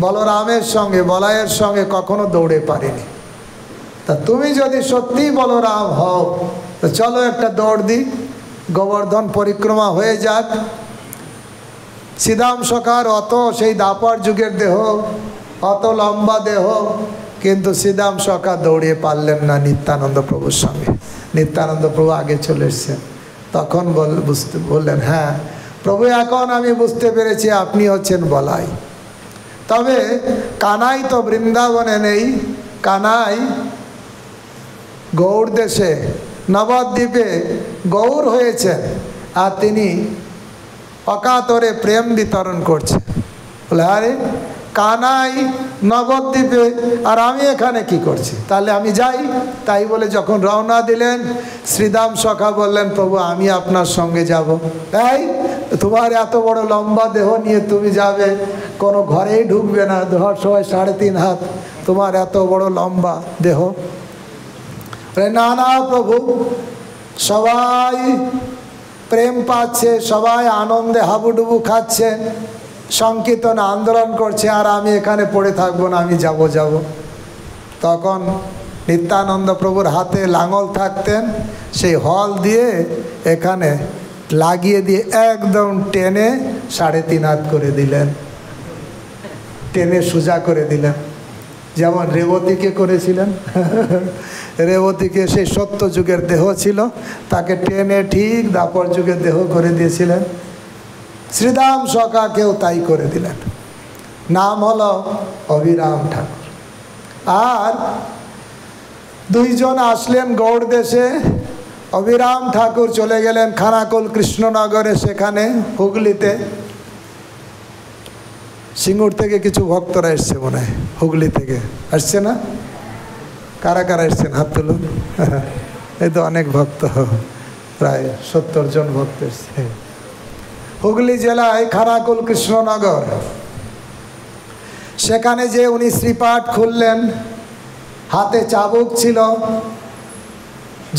বলরামের সঙ্গে, বলাইয়ের সঙ্গে কখনো দৌড়ে পারিনি। তা তুমি যদি সত্যি বলরাম হও, তো চলো একটা দৌড় দিই, গোবর্ধন পরিক্রমা হয়ে যাক। শ্রীদাম সখার অত সেই দাপর যুগের দেহ, অত লম্বা দেহ, কিন্তু শ্রীদাম সখা দৌড়িয়ে পারলেন না নিত্যানন্দ প্রভুর সঙ্গে। নিত্যানন্দ প্রভু আগে চলে এসছেন। তখন বললেন, হ্যাঁ প্রভু, এখন আমি বুঝতে পেরেছি আপনি হচ্ছেন বলাই। তবে কানাই তো বৃন্দাবনে নেই, কানাই গৌড় দেশে নবদ্বীপে গৌর হয়েছেন, আর তিনি অকাতরে প্রেম বিতরণ করছেন। বলে, আরে কানাই নবদ্বীপে, আর আমি এখানে কি করছি? তাহলে আমি যাই। তাই বলে যখন রওনা দিলেন, শ্রীদাম সখা বললেন, প্রভু আমি আপনার সঙ্গে যাব। তাই তোমার এত বড় লম্বা দেহ নিয়ে তুমি যাবে? কোনো ঘরেই ঢুকবে না, ধর সবাই 3.5 হাত, তোমার এত বড় লম্বা দেহ। না না প্রভু, সবাই প্রেম পাচ্ছে, সবাই আনন্দে হাবুডুবু খাচ্ছে, সংকীর্তন আন্দোলন করছে, আর আমি এখানে পড়ে থাকবো না, আমি যাব। তখন নিত্যানন্দ প্রভুর হাতে লাঙল থাকতেন, সেই হল দিয়ে এখানে লাগিয়ে দিয়ে একদম টেনে 3.5 হাত করে দিলেন, টেনে সোজা করে দিলেন। যেমন রেবতীকে করেছিলেন। রেবতীকে সেই সত্য যুগের দেহ ছিল, তাকে টেনে ঠিক দাপর যুগের দেহ করে দিয়েছিলেন। শ্রীদাম সখাকেও তাই করে দিলেন। নাম হলো অভিরাম ঠাকুর। আর দুইজন আসলেন গৌড় দেশে। অভিরাম ঠাকুর চলে গেলেন খানাকুল কৃষ্ণনগরে, সেখানে হুগলিতে। সিঙ্গুর থেকে কিছু ভক্তরা এসছে মনে হয়, হুগলি থেকে আসছে না? কারা কারা এসছেন হাত তুলুন। এই তো অনেক ভক্ত, প্রায় 70 জন ভক্ত এসছে। হুগলি জেলায় খানাকুল কৃষ্ণনগর, সেখানে যে উনি শ্রীপাঠ খুললেন, হাতে চাবুক ছিল,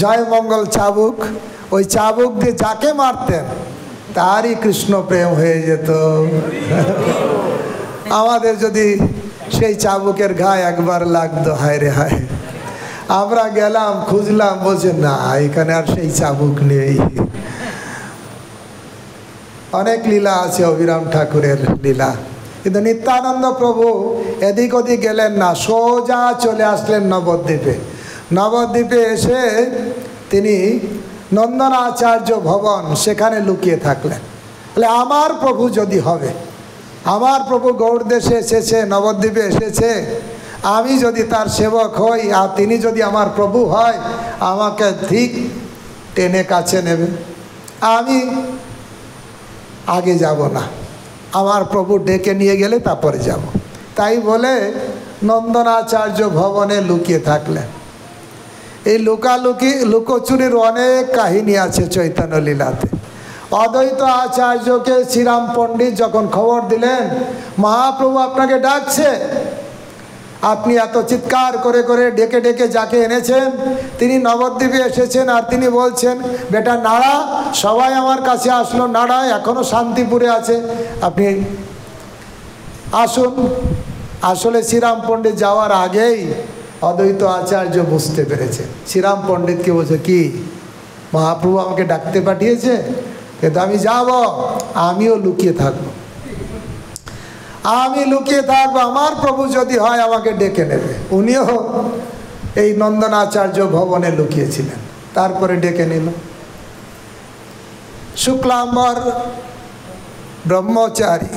জয়মঙ্গল চাবুক। ওই চাবুক দিয়ে যাকে মারতেন তারই কৃষ্ণ প্রেম হয়ে যেত। আমাদের যদি সেই চাবুকের ঘায়ে একবার লাগতো, হায় রে হায়, আমরা গেলাম খুঁজলাম, বলছে না এখানে আর সেই চাবুক নেই। অনেক লীলা আছে অভিরাম ঠাকুরের লীলা। কিন্তু নিত্যানন্দ প্রভু এদিক ওদিক গেলেন না, সোজা চলে আসলেন নবদ্বীপে। নবদ্বীপে এসে তিনি নন্দনাচার্য ভবন, সেখানে লুকিয়ে থাকলেন। বলে আমার প্রভু যদি হবে, আমার প্রভু গৌড় দেশে এসেছে, নবদ্বীপে এসেছে, আমি যদি তার সেবক হই আর তিনি যদি আমার প্রভু হয়, আমাকে ঠিক টেনে কাছে নেবে, আমি আগে যাব না, আমার প্রভু ডেকে নিয়ে গেলে তারপরে যাব। তাই বলে নন্দনাচার্য ভবনে লুকিয়ে থাকলেন। এই লুকোচুরির অনেক কাহিনী আছে চৈতন্য লীলাতে। অদ্বৈত আচার্যকে শ্রীরাম পণ্ডিত যখন খবর দিলেন মহাপ্রভু আপনাকে ডাকছে, আপনি এত চিৎকার করে করে ডেকে ডেকে যাকে এনেছেন তিনি নবদ্বীপে এসেছেন, আর তিনি বলছেন বেটা নাড়া, সবাই আমার কাছে আসলো, নাড়া, এখনো শান্তিপুরে আছে, আপনি আসুন। আসলে শ্রীরাম পণ্ডিত যাওয়ার আগেই অদ্বৈত আচার্য বুঝতে পেরেছে। শ্রীরাম পণ্ডিতকে বলছে কি মহাপ্রভু আমাকে ডাকতে পাঠিয়েছে, কিন্তু আমি যাব, আমিও লুকিয়ে থাকবো, আমি লুকিয়ে থাকবো, আমার প্রভু যদি হয় আমাকে ডেকে নেবে। উনিও এই নন্দনাচার্য ভবনে লুকিয়েছিলেন, তারপরে ডেকে নিল। শুক্লাম্বর ব্রহ্মচারী,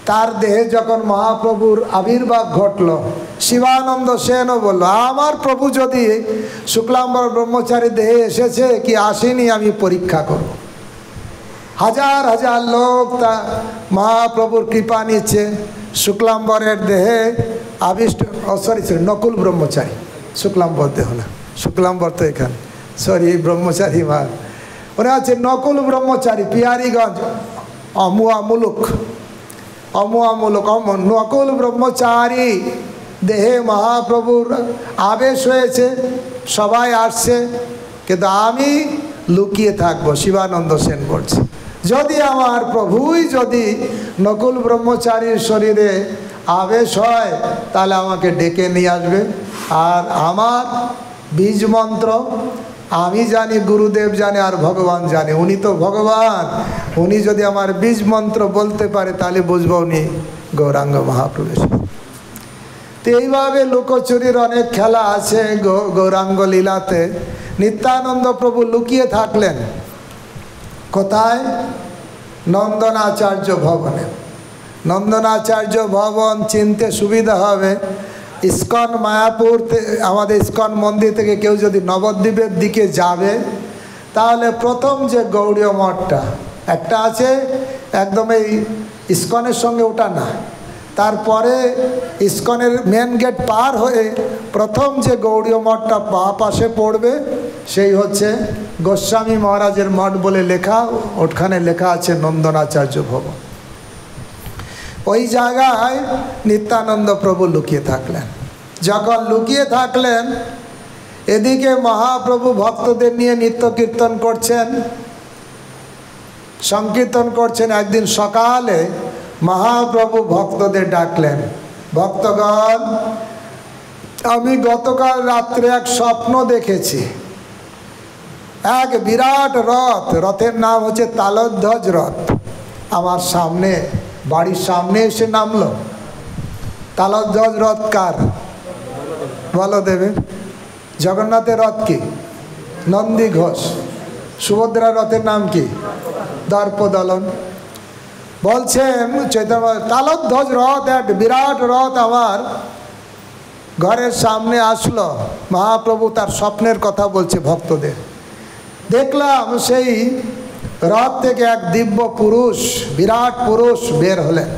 তার দেহে যখন মহাপ্রভুর আবির্ভাব ঘটল, শিবানন্দ সেনও বলল আমার প্রভু যদি শুক্লাম্বর ব্রহ্মচারী দেহে এসেছে কি আসেনি আমি পরীক্ষা করব। হাজার হাজার লোক তা মহাপ্রভুর কৃপা নিচ্ছে। শুক্লাম্বরের দেহে আবিষ্ট, সরি নকুল ব্রহ্মচারী, শুক্লাম্বর দেহ না, শুক্লাম্বর তো এখানে, সরি ব্রহ্মচারী মা, ওরা আছে নকুল ব্রহ্মচারী, পিয়ারিগঞ্জ অমুয়ামুলুক, নকুল ব্রহ্মচারী দেহে মহাপ্রভুর আবেশ হয়েছে, সবাই আসছে, কিন্তু আমি লুকিয়ে থাকবো। শিবানন্দ সেন বলছে যদি আমার প্রভুই যদি নকুল ব্রহ্মচারীর শরীরে আবেশ হয় তাহলে আমাকে ডেকে নিয়ে আসবে, আর আমার বীজ মন্ত্র আমি জানি, গুরুদেব জানে, আর ভগবান জানে, উনি তো ভগবান, উনি যদি আমার বীজ মন্ত্র বলতে পারে তাহলে বুঝবো উনি গৌরাঙ্গ মহাপ্রভু। তো এইভাবে লুকোচুরির অনেক খেলা আছে গৌরাঙ্গ লীলাতে। নিত্যানন্দ প্রভু লুকিয়ে থাকলেন কোথায়? নন্দনাচার্য ভবনে। নন্দনাচার্য ভবন চিনতে সুবিধা হবে। ইস্কন মায়াপুর, আমাদের ইস্কন মন্দির থেকে কেউ যদি নবদ্বীপের দিকে যাবে তাহলে প্রথম যে গৌড়ীয় মঠটা একটা আছে, একদম এই ইস্কনের সঙ্গে ওটা না, তারপরে ইস্কনের মেন গেট পার হয়ে প্রথম যে গৌড়ীয় মঠটা বাঁ পাশে পড়বে সেই হচ্ছে গোস্বামী মহারাজের মঠ বলে লেখা, ওখানে লেখা আছে নন্দনাচার্য ভবন। ওই জায়গায় নিত্যানন্দ প্রভু লুকিয়ে থাকলেন। যখন লুকিয়ে থাকলেন, এদিকে মহাপ্রভু ভক্তদের নিয়ে নিত্য কীর্তন করছেন, সংকীর্তন করছেন। একদিন সকালে মহাপ্রভু ভক্তদের ডাকলেন, ভক্তগণ আমি গতকাল রাত্রে এক স্বপ্ন দেখেছি। এক বিরাট রথ, রথের নাম হচ্ছে তালধ্বজ রথ, আমার সামনে, বাড়ির সামনে এসে নামলো। তালধ্বজ রথ কার? বলদেবের। জগন্নাথের রথ কি? নন্দী ঘোষ। সুভদ্রার রথের নাম কি? দর্পদলন। বলছেন চৈতন্য তালধ্বজ রথ, এক বিরাট রথ আমার ঘরের সামনে আসলো। মহাপ্রভু তার স্বপ্নের কথা বলছে ভক্তদের। দেখলাম সেই রথ থেকে এক দিব্য পুরুষ, বিরাট পুরুষ বের হলেন,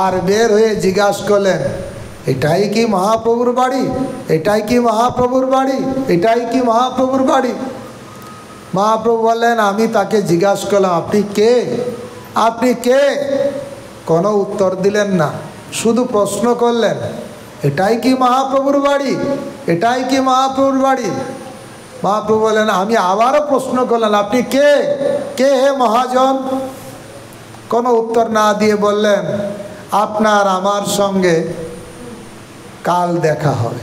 আর বের হয়ে জিজ্ঞাসা করলেন এটাই কি মহাপ্রভুর বাড়ি? এটাই কি মহাপ্রভুর বাড়ি? এটাই কি মহাপ্রভুর বাড়ি? মহাপ্রভু বললেন, আমি তাকে জিজ্ঞাসা করলাম আপনি কে? আপনি কে? কোনো উত্তর দিলেন না, শুধু প্রশ্ন করলেন এটাই কি মহাপ্রভুর বাড়ি? এটাই কি মহাপ্রভুর বাড়ি? মহাপ্রভু বললেন, আমি আবারও প্রশ্ন করলেন আপনি কে? কে হে মহাজন? কোনো উত্তর না দিয়ে বললেন আপনার আমার সঙ্গে কাল দেখা হবে।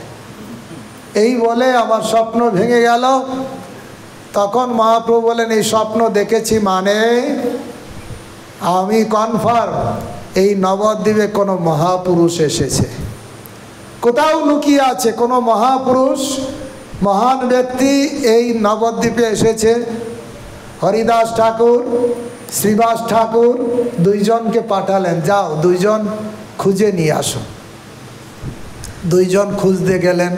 এই বলে আমার স্বপ্ন ভেঙে গেল। তখন মহাপ্রভু বলেন এই স্বপ্ন দেখেছি মানে আমি কনফার্ম এই নবদ্বীপে কোনো মহাপুরুষ এসেছে, কোথাও লুকিয়ে আছে কোনো মহাপুরুষ, মহান ব্যক্তি এই নবদ্বীপে এসেছে। হরিদাস ঠাকুর শ্রীবাস ঠাকুর দুইজনকে পাঠালেন, যাও দুইজন খুঁজে নিয়ে আসো। দুইজন খুঁজতে গেলেন,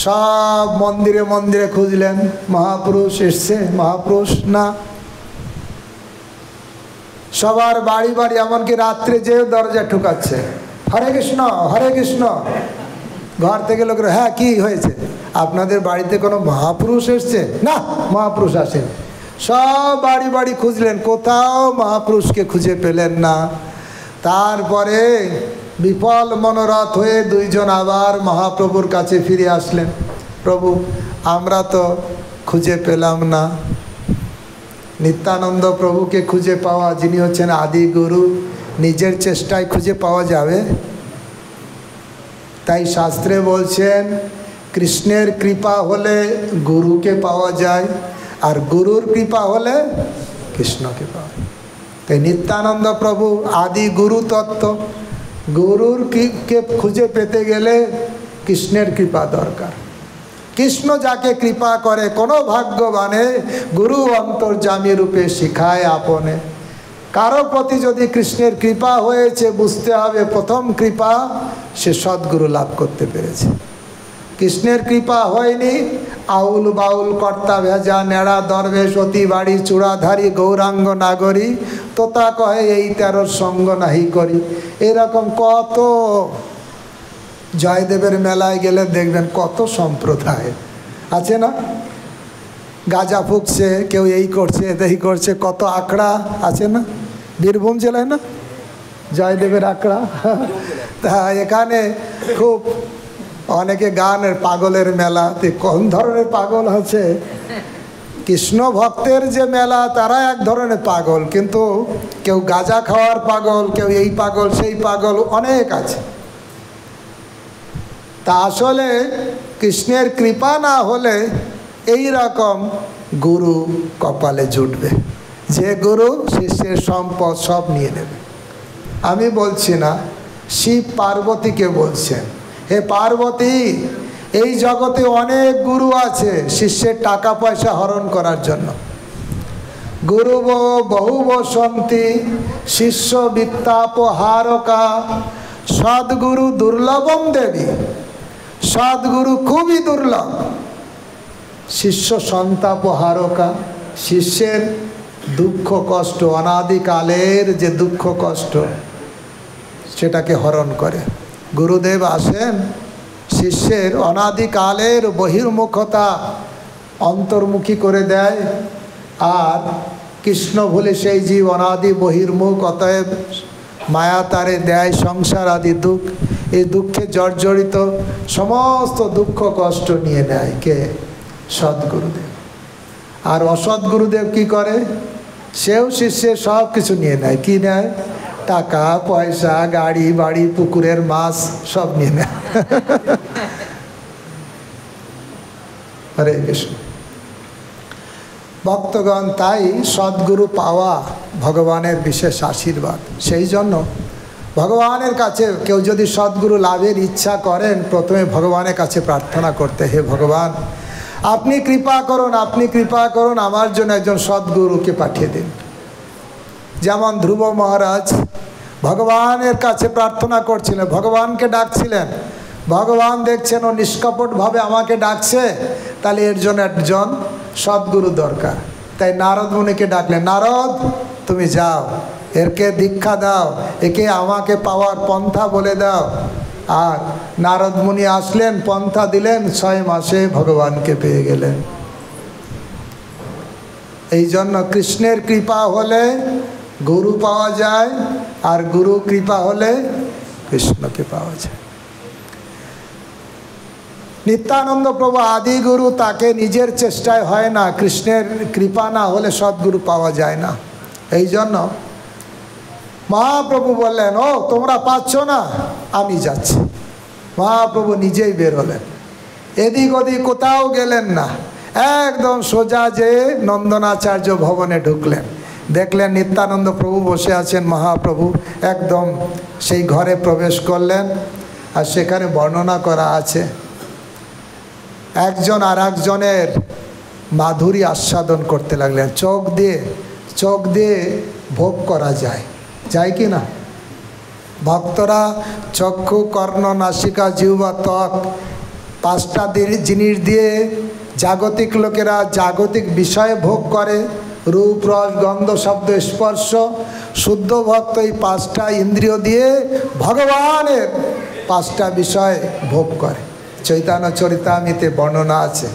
সব মন্দিরে মন্দিরে খুঁজলেন, মহাপুরুষ এসছে, মহাপুরুষ না। সবার বাড়ি বাড়ি, এমনকি রাত্রে যে দরজা ঠুকাচ্ছে, হরে কৃষ্ণ হরে কৃষ্ণ। ঘর থেকে লোকেরা, হ্যাঁ কি হয়েছে, আপনাদের বাড়িতে কোনো মহাপুরুষ এসছে? না, মহাপুরুষ আসেন। সব বাড়ি বাড়ি খুঁজলেন, কোথাও মহাপুরুষকে খুঁজে পেলেন না। তারপরে বিফল মনোরথ হয়ে দুইজন আবার মহাপ্রভুর কাছে ফিরে আসলেন, প্রভু আমরা তো খুঁজে পেলাম না। নিত্যানন্দ প্রভুকে খুঁজে পাওয়া, যিনি হচ্ছেন আদি গুরু, নিজের চেষ্টায় খুঁজে পাওয়া যাবে? তাই শাস্ত্রে বলছেন কৃষ্ণের কৃপা হলে গুরুকে পাওয়া যায়, আর গুরুর কৃপা হলে কৃষ্ণকে পাওয়া যায়। তাই নিত্যানন্দ প্রভু আদি গুরু তত্ত্ব, গুরুর কে খুঁজে পেতে গেলে কৃষ্ণের কৃপা দরকার। কৃষ্ণ যাকে কৃপা করে, কোনো ভাগ্যবানে গুরু অন্তর্যামী রূপে শিখায় আপনে। কারো প্রতি যদি কৃষ্ণের কৃপা হয়েছে, বুঝতে হবে প্রথম কৃপা সে সদ্গুরু লাভ করতে পেরেছে। কৃষ্ণের কৃপা হয়নি, আউল বাউল কর্তা ভেজা নেড়া দরবেশ অতি বাড়ি চূড়াধারী গৌরাঙ্গ নাগরী তোতা কহে এই 13 সঙ্গ নাহি করি। এরকম কত, জয়দেবের মেলায় গেলে দেখবেন কত সম্প্রদায় আছে না, গাঁজা ফুকছে, কেউ এই করছে এই করছে, কত আখড়া আছে না, বীরভূম জেলায় না জয়দেবের আখড়া। তা এখানে খুব অনেকে গানের পাগলের মেলা, কোন ধরনের পাগল আছে, কৃষ্ণ ভক্তের যে মেলা তারা এক ধরনের পাগল, কিন্তু কেউ গাঁজা খাওয়ার পাগল, কেউ এই পাগল সেই পাগল, অনেক আছে। তা আসলে কৃষ্ণের কৃপা না হলে এই রকম গুরু কপালে জুটবে, যে গুরু শিষ্যের সম্পদ সব নিয়ে নেবে। আমি বলছি না, শিব পার্বতীকে বলছেন, হে পার্বতী এই জগতে অনেক গুরু আছে শিষ্যের টাকা পয়সা হরণ করার জন্য। গুরু বহু বসন্তি শিষ্য বিত্তাপহারকা, সদ্গুরু দুর্লভম দেবী, সদ্গুরু খুবই দুর্লভ। শিষ্য সন্তাপহারকা, শিষ্যের দুঃখ কষ্ট, অনাদিকালের যে দুঃখ কষ্ট সেটাকে হরণ করে। গুরুদেব আসেন, শিষ্যের অনাদিকালের বহির্মুখতা অন্তর্মুখী করে দেয়, আর কৃষ্ণ ভুলে সেই জীব অনাদি বহির্মুখ, অতএব মায়া তারে দেয় সংসার আদি দুঃখ। এই দুঃখে জর্জরিত সমস্ত দুঃখ কষ্ট নিয়ে নেয় কে? সদ্গুরুদেব। আর অসৎগুরুদেব কি করে? সেও শিষ্যের সব কিছু নিয়ে নেয়। কি নেয়? টাকা পয়সা, গাড়ি বাড়ি, পুকুরের মাছ সব নিয়ে নেয়। হরে কৃষ্ণ ভক্তগণ, তাই সদ্গুরু পাওয়া ভগবানের বিশেষ আশীর্বাদ। সেই জন্য ভগবানের কাছে কেউ যদি সদ্গুরু লাভের ইচ্ছা করেন, প্রথমে ভগবানের কাছে প্রার্থনা করতে, হে ভগবান আপনি কৃপা করুন, আপনি কৃপা করুন, আমার জন্য একজন সদ্গুরুকে পাঠিয়ে দিন। যেমন ধ্রুব মহারাজ ভগবানের কাছে প্রার্থনা করছিলেন, ভগবানকে ডাকছিলেন, ভগবান দেখছেন ও নিষ্কপটভাবে আমাকে ডাকছে, তাহলে এর জন্য একজন সদ্গুরু দরকার। তাই নারদ মুনিকে ডাকলেন, নারদ তুমি যাও, এরকে দীক্ষা দাও, একে আমাকে পাওয়ার পন্থা বলে দাও। আর নারদ মুনি আসলেন, পন্থা দিলেন, 6 মাসে ভগবানকে পেয়ে গেলেন। এই জন্য কৃষ্ণের কৃপা হলে গুরু পাওয়া যায়, আর গুরু কৃপা হলে কৃষ্ণকে পাওয়া যায়। নিত্যানন্দ প্রভু আদি গুরু, তাকে নিজের চেষ্টায় হয় না, কৃষ্ণের কৃপা না হলে সদ্গুরু পাওয়া যায় না। এই জন্য মহাপ্রভু বললেন, ও তোমরা পাচ্ছ না, আমি যাচ্ছি। মহাপ্রভু নিজেই বের হলেন, এদিক ওদিক কোথাও গেলেন না, একদম সোজা যে নন্দনাচার্য ভবনে ঢুকলেন। দেখলেন নিত্যানন্দ প্রভু বসে আছেন, মহাপ্রভু একদম সেই ঘরে প্রবেশ করলেন। আর সেখানে বর্ণনা করা আছে, একজন আর একজনের মাধুরী আস্বাদন করতে লাগলেন, চোখ দিয়ে চোখ দিয়ে ভোগ করা যায়, যায় কি না? ভক্তরা চক্ষু, কর্ণ, নাসিকা, জিহ্বা, ত্বক, 5টা জিনিস দিয়ে জাগতিক লোকেরা জাগতিক বিষয়ে ভোগ করে। রূপ, রস, গন্ধ, শব্দ, স্পর্শ। শুদ্ধ ভক্ত এই 5টা ইন্দ্রিয় দিয়ে ভগবানের 5টা বিষয় ভোগ করে। চৈতন্য চরিতামৃতে বর্ণনা আছে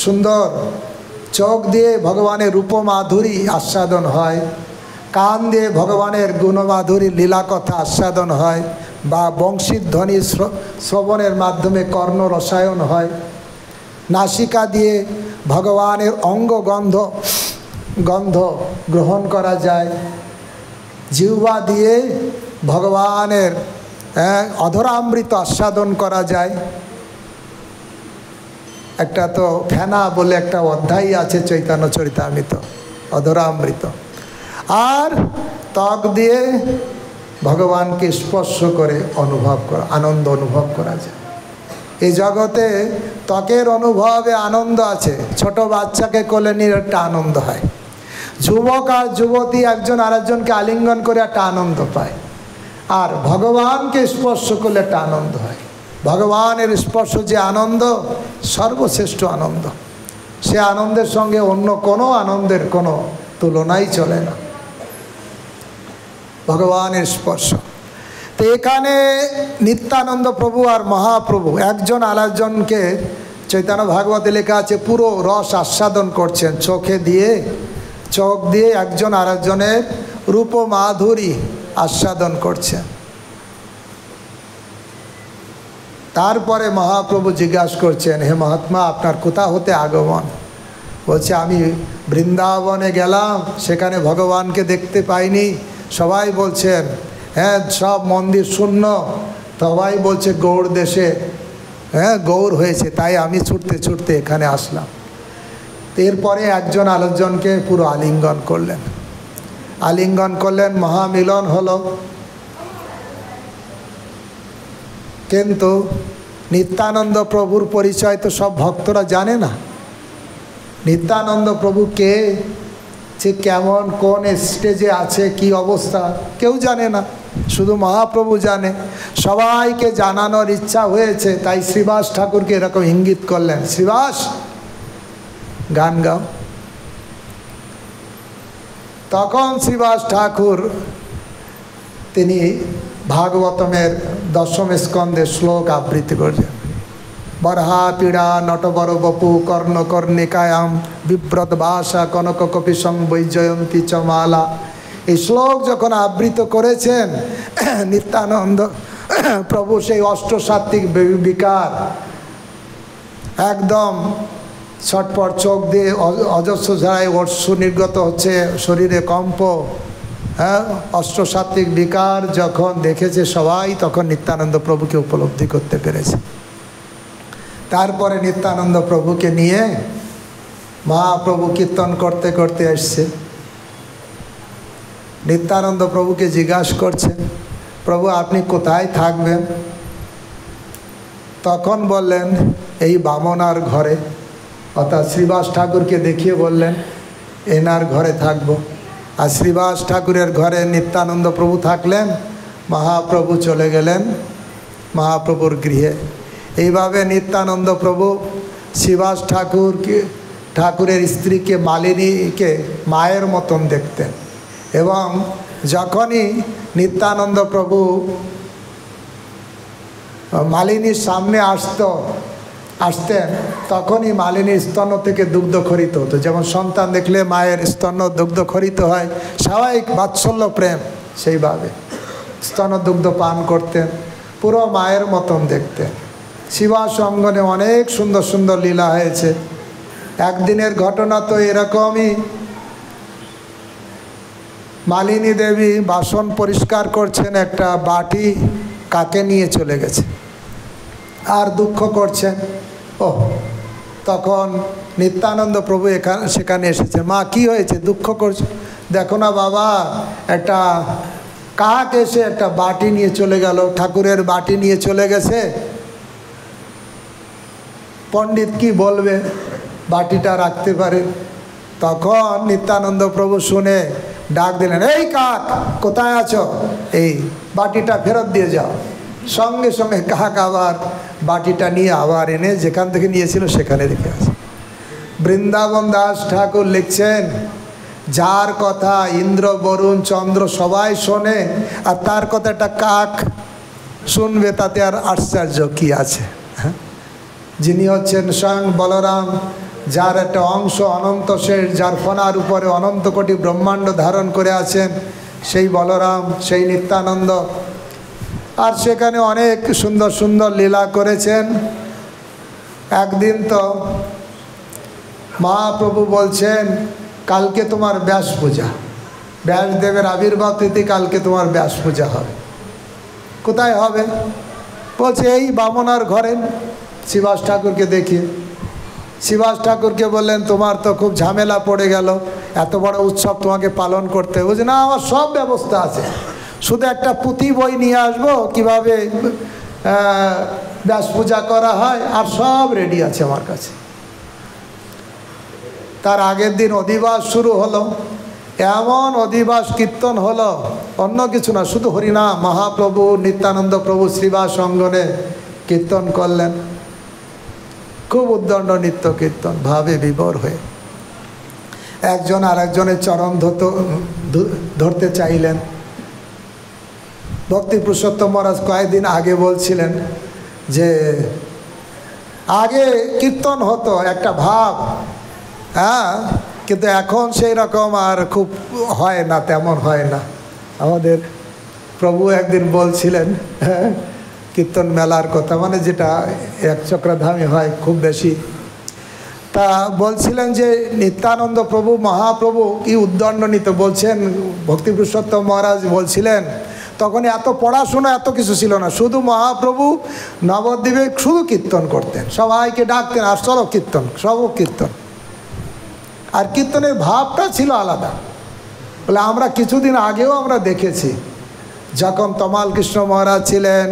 সুন্দর। চোখ দিয়ে ভগবানের রূপমাধুরী আস্বাদন হয়, কান দিয়ে ভগবানের গুণমাধুরী লীলা কথা আস্বাদন হয়, বা বংশীধ্বনি শ্রবণের মাধ্যমে কর্ণ রসায়ন হয়। নাসিকা দিয়ে ভগবানের অঙ্গ গন্ধ গ্রহণ করা যায়। জিহ্বা দিয়ে ভগবানের অধরামৃত আস্বাদন করা যায়। একটা তো ফেনা বলে একটা অধ্যায় আছে চৈতন্য চরিতামৃত, অধরামৃত। আর ত্বক দিয়ে ভগবানকে স্পর্শ করে অনুভব করা, আনন্দ অনুভব করা যায়। এই জগতে ত্বকের অনুভবে আনন্দ আছে। ছোট বাচ্চাকে কোলে নিয়ে একটা আনন্দ হয়। যুবক আর যুবতী একজন আরেকজনকে আলিঙ্গন করে একটা আনন্দ পায়। আর ভগবানকে স্পর্শ করলে একটা আনন্দ হয়। ভগবানের স্পর্শ যে আনন্দ, সর্বশ্রেষ্ঠ আনন্দ। সে আনন্দের সঙ্গে অন্য কোনো আনন্দের কোনো তুলনাই চলে না, ভগবানের স্পর্শ। তো এখানে নিত্যানন্দ প্রভু আর মহাপ্রভু একজন আরেকজনকে, চৈতন্য ভাগবতে লেখা আছে, পুরো রস আস্বাদন করছেন। চোখ দিয়ে একজন আরেকজনের রূপ মাধুরী আস্বাদন করছেন। তারপরে মহাপ্রভু জিজ্ঞাসা করছেন, হে মহাত্মা, আপনার কোথা হতে আগমন? বলছে, আমি বৃন্দাবনে গেলাম, সেখানে ভগবানকে দেখতে পাইনি। সবাই বলছেন, হ্যাঁ সব মন্দির শূন্য। সবাই বলছে গৌড় দেশে গৌড় হয়েছে, তাই আমি ছুটতে ছুটতে এখানে আসলাম। এরপরে একজন আরেকজনকে পুরো আলিঙ্গন করলেন, মহামিলন হলো। কিন্তু নিত্যানন্দ প্রভুর পরিচয় তো সব ভক্তরা জানে না। নিত্যানন্দ প্রভু কে, সে কেমন, কোন স্টেজে আছে, কি অবস্থা, কেউ জানে না, শুধু মহাপ্রভু জানে। সবাইকে জানানোর ইচ্ছা হয়েছে, তাই শ্রীবাস ঠাকুরকে এরকম ইঙ্গিত করলেন, শ্রীবাস গান গাও। তখন শ্রীবাস ঠাকুর তিনি ভাগবতমের 10ম স্কন্ধে শ্লোক আবৃত্তি করছেন। বরহা পীড়া নটবর বপু কর্ণ কর্ণিকায়াম বিব্রত ভাষা কনক কপিসং বৈজয়ন্তী চমালা। এই শ্লোক যখন আবৃত্ত করেছেন, নিত্যানন্দ প্রভু সেই অষ্টসাত্ত্বিক বিকার একদম ছটপট, চোখ দিয়ে অজস্র ধারায় অশ্রু নির্গত হচ্ছে, শরীরে কম্প, অষ্টসাত্ত্বিক বিকার যখন দেখেছে সবাই, তখন নিত্যানন্দ প্রভুকে উপলব্ধি করতে পেরেছে। তারপরে নিত্যানন্দ প্রভুকে নিয়ে মহাপ্রভু কীর্তন করতে করতে এসছে। নিত্যানন্দ প্রভুকে জিজ্ঞাসা করছেন, প্রভু আপনি কোথায় থাকবেন? তখন বললেন, এই বামনার ঘরে, অর্থাৎ শ্রীবাস ঠাকুরকে দেখিয়ে বললেন, এনার ঘরে থাকবো। আর শ্রীবাস ঠাকুরের ঘরে নিত্যানন্দ প্রভু থাকলেন, মহাপ্রভু চলে গেলেন মহাপ্রভুর গৃহে। এইভাবে নিত্যানন্দ প্রভু শ্রীবাস ঠাকুরের স্ত্রীকে, মালিনীকে মায়ের মতন দেখতেন। এবং যখনই নিত্যানন্দ প্রভু মালিনীর সামনে আসতেন, তখনই মালিনীর স্তন্য থেকে দুগ্ধ খরিত হতো। যেমন সন্তান দেখলে মায়ের স্তন্য দুগ্ধ খরিত হয়, স্বাভাবিক বাৎসল্য প্রেম, সেইভাবে স্তন্য দুগ্ধ পান করতেন, পুরো মায়ের মতন দেখতেন। শিবাস অঙ্গনে অনেক সুন্দর সুন্দর লীলা হয়েছে। একদিনের ঘটনা তো এরকমই, মালিনী দেবী বাসন পরিষ্কার করছেন, একটা বাটি কাকে নিয়ে চলে গেছে, আর দুঃখ করছেন। তখন নিত্যানন্দ প্রভু সেখানে এসেছে। মা কি হয়েছে, দুঃখ করছে? দেখো না বাবা, একটা কাক এসে একটা বাটি নিয়ে চলে গেল, ঠাকুরের বাটি নিয়ে চলে গেছে। পণ্ডিত কি বলবে, বাটিটা রাখতে পারে, তখন নিত্যানন্দ প্রভু শুনে ডাক দিলেন, এই কাক কোথায় আছো, এই বাটিটা ফেরত দিয়ে যাও। সঙ্গে সঙ্গে কাক আবার বাটিটা নিয়ে আবার এনে যেখান থেকে নিয়েছিল সেখানে রেখে আসে। বৃন্দাবন দাস ঠাকুর লিখছেন, যার কথা ইন্দ্র বরুণ চন্দ্র সবাই শোনে আর তার কথা একটা কাক শুনবে, তাতে আর আশ্চর্য কি আছে? যিনি হচ্ছেন স্বয়ং বলরাম, যার একটা অংশ অনন্ত শেষ, যার ফনার উপরে অনন্ত কোটি ব্রহ্মাণ্ড ধারণ করে আছেন, সেই বলরাম, সেই নিত্যানন্দ। আর সেখানে অনেক সুন্দর সুন্দর লীলা করেছেন। একদিন তো মহাপ্রভু বলছেন, কালকে তোমার ব্যাস পূজা, ব্যাসদেবের আবির্ভাব তিথি, কালকে তোমার ব্যাস পূজা হবে। কোথায় হবে? বলছে এই বামনার ঘরে। শ্রীবাস ঠাকুরকে দেখিয়ে শ্রীবাস ঠাকুরকে বললেন, তোমার তো খুব ঝামেলা পড়ে গেল, এত বড় উৎসব তোমাকে পালন করতে। বলছে না, আমার সব ব্যবস্থা আছে, শুধু একটা পুঁথি বই নিয়ে আসবো কিভাবে ব্যাস পূজা করা হয়, আর সব রেডি আছে আমার কাছে। তার আগের দিন অধিবাস শুরু হলো, এমন অধিবাস কীর্তন হলো, অন্য কিছু না, শুধু হরিনাম। মহাপ্রভু নিত্যানন্দ প্রভু শ্রীবাস অঙ্গনে কীর্তন করলেন, খুব উদ্দণ্ড নিত্য কীর্তন, ভাবে বিভোর হয়ে। একজন আর একজনের চরণ ধরতে চাইলেন। ভক্তি পুরুষোত্তম মহারাজ কয়েকদিন আগে বলছিলেন যে আগে কীর্তন হতো একটা ভাব, হ্যাঁ, কিন্তু এখন সেই রকম আর খুব হয় না, তেমন হয় না। আমাদের প্রভু একদিন বলছিলেন কীর্তন মেলার কথা, মানে যেটা এক চক্রধামে হয় খুব বেশি, তা বলছিলেন যে নিত্যানন্দ প্রভু মহাপ্রভু কি উদ্দণ্ড নিত। বলছেন ভক্তি পুরুষোত্তম মহারাজ বলছিলেন, তখন এত পড়াশোনা এত কিছু ছিল না, শুধু মহাপ্রভু নবদ্বীপে শুধু কীর্তন করতেন, সবাইকে ডাকতেন, আর চলো কীর্তন, সব কীর্তন। আর কীর্তনের ভাবটা ছিল আলাদা। বলে আমরা কিছুদিন আগেও আমরা দেখেছি, যখন তমাল কৃষ্ণ মহারাজ ছিলেন,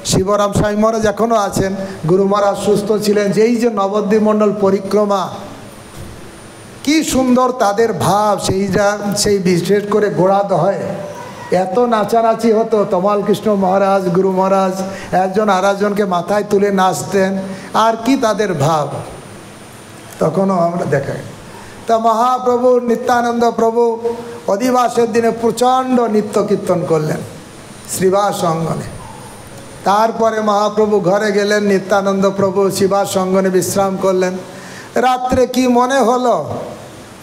শিবরাম স্বামী মহারাজ এখনও আছেন, গুরু মহারাজ সুস্থ ছিলেন, যেই যে নবদ্বীপ মণ্ডল পরিক্রমা, কি সুন্দর তাদের ভাব, সেই বিশেষ করে ঘোড়া দহে এত নাচানাচি হতো। তমাল কৃষ্ণ মহারাজ, গুরু মহারাজ একজন আর একজনকে মাথায় তুলে নাচতেন, আর কি তাদের ভাব তখনও আমরা দেখাই। তা মহাপ্রভু নিত্যানন্দ প্রভু অধিবাসের দিনে প্রচণ্ড নিত্য কীর্তন করলেন শ্রীবাস অঙ্গনে। তারপরে মহাপ্রভু ঘরে গেলেন, নিত্যানন্দ প্রভু শ্রীবাস অঙ্গনে বিশ্রাম করলেন। রাত্রে কি মনে হলো,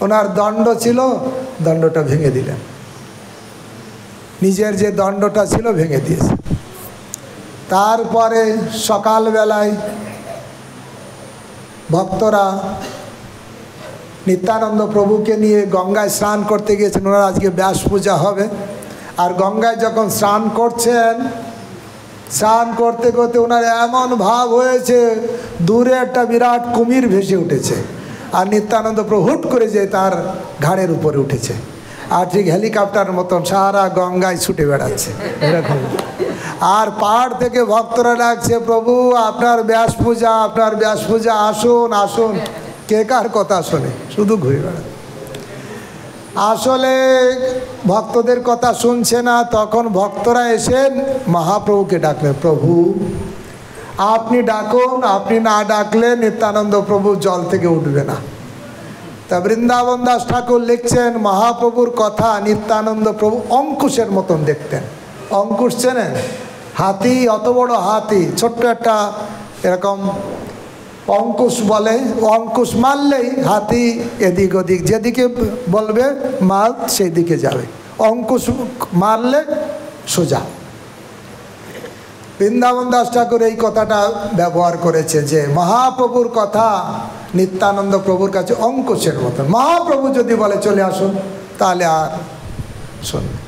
ওনার দণ্ড ছিল, দণ্ডটা ভেঙে দিলেন, নিজের যে দণ্ডটা ছিল ভেঙে দিয়েছে। তারপরে সকালবেলায় ভক্তরা নিত্যানন্দ প্রভুকে নিয়ে গঙ্গায় স্নান করতে গিয়েছেন। ওনার আজকে ব্যাস পূজা হবে, আর গঙ্গায় যখন স্নান করছেন, স্নান করতে করতে ওনার এমন ভাব হয়েছে, দূরে একটা বিরাট কুমির ভেসে উঠেছে, আর নিত্যানন্দ প্রভু হুট করে যে তার ঘাড়ের উপরে উঠেছে, আর ঠিক হেলিকপ্টার মতন সারা গঙ্গায় ছুটে বেড়াচ্ছে এরকম। আর পাহাড় থেকে ভক্তরা ডাকছে, প্রভু আপনার ব্যাস পূজা, আপনার ব্যাস পূজা, আসুন আসুন। কে কার কথা শোনে, শুধু ঘুরে বেড়ায়। আসলে ভক্তদের কথা শুনছে না। তখন ভক্তরা এসে মহাপ্রভুকে ডাকলেন, প্রভু আপনি ডাকুন, আপনি না ডাকলে নিত্যানন্দ প্রভু জল থেকে উঠবে না। তা বৃন্দাবন দাস ঠাকুর লিখছেন, মহাপ্রভুর কথা নিত্যানন্দ প্রভু অঙ্কুশের মতন দেখতেন। অঙ্কুশ চেনেন? হাতি, অত বড় হাতি, ছোট্ট একটা এরকম অঙ্কুশ বলে, অঙ্কুশ মারলেই হাতি এদিক ওদিক যেদিকে বলবে মাল সেই দিকে যাবে, অঙ্কুশ মারলে সোজা। বৃন্দাবন দাস ঠাকুর এই কথাটা ব্যবহার করেছে যে মহাপ্রভুর কথা নিত্যানন্দ প্রভুর কাছে অঙ্কুশের মতন। মহাপ্রভু যদি বলে চলে আসুন, তাহলে আর শুনবে।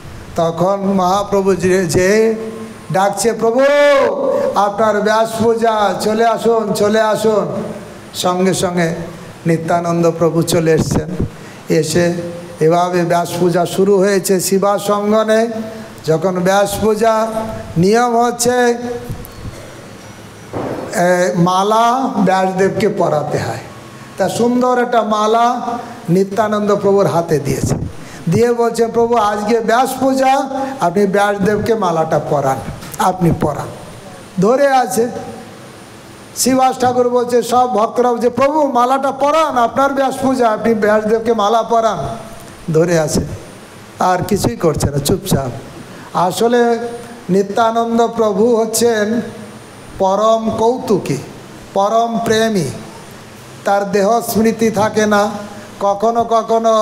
তখন মহাপ্রভু যে ডাকছে, প্রভু আপনার ব্যাস পূজা, চলে আসুন চলে আসুন। সঙ্গে সঙ্গে নিত্যানন্দ প্রভু চলে এসছেন। এসে এভাবে ব্যাস পূজা শুরু হয়েছে শ্রীবাস অঙ্গনে। যখন ব্যাস পূজা নিয়ম হচ্ছে মালা ব্যাসদেবকে পরাতে হয়, তা সুন্দর একটা মালা নিত্যানন্দ প্রভুর হাতে দিয়েছে, দিয়ে বলছে প্রভু আজকে ব্যাস পূজা, আপনি ব্যাসদেবকে মালাটা পরান, আপনি পরান। ধরে আছে। শ্রীবাস ঠাকুর বলছে, সব ভক্তরা বলছে প্রভু মালাটা পরান, আপনার ব্যাস পূজা, আপনি ব্যাসদেবকে মালা পরান। ধরে আছে, আর কিছুই করছে না, চুপচাপ। আসলে নিত্যানন্দ প্রভু হচ্ছেন পরম কৌতুকী, পরম প্রেমী। তার দেহ স্মৃতি থাকে না। কখনো কখনো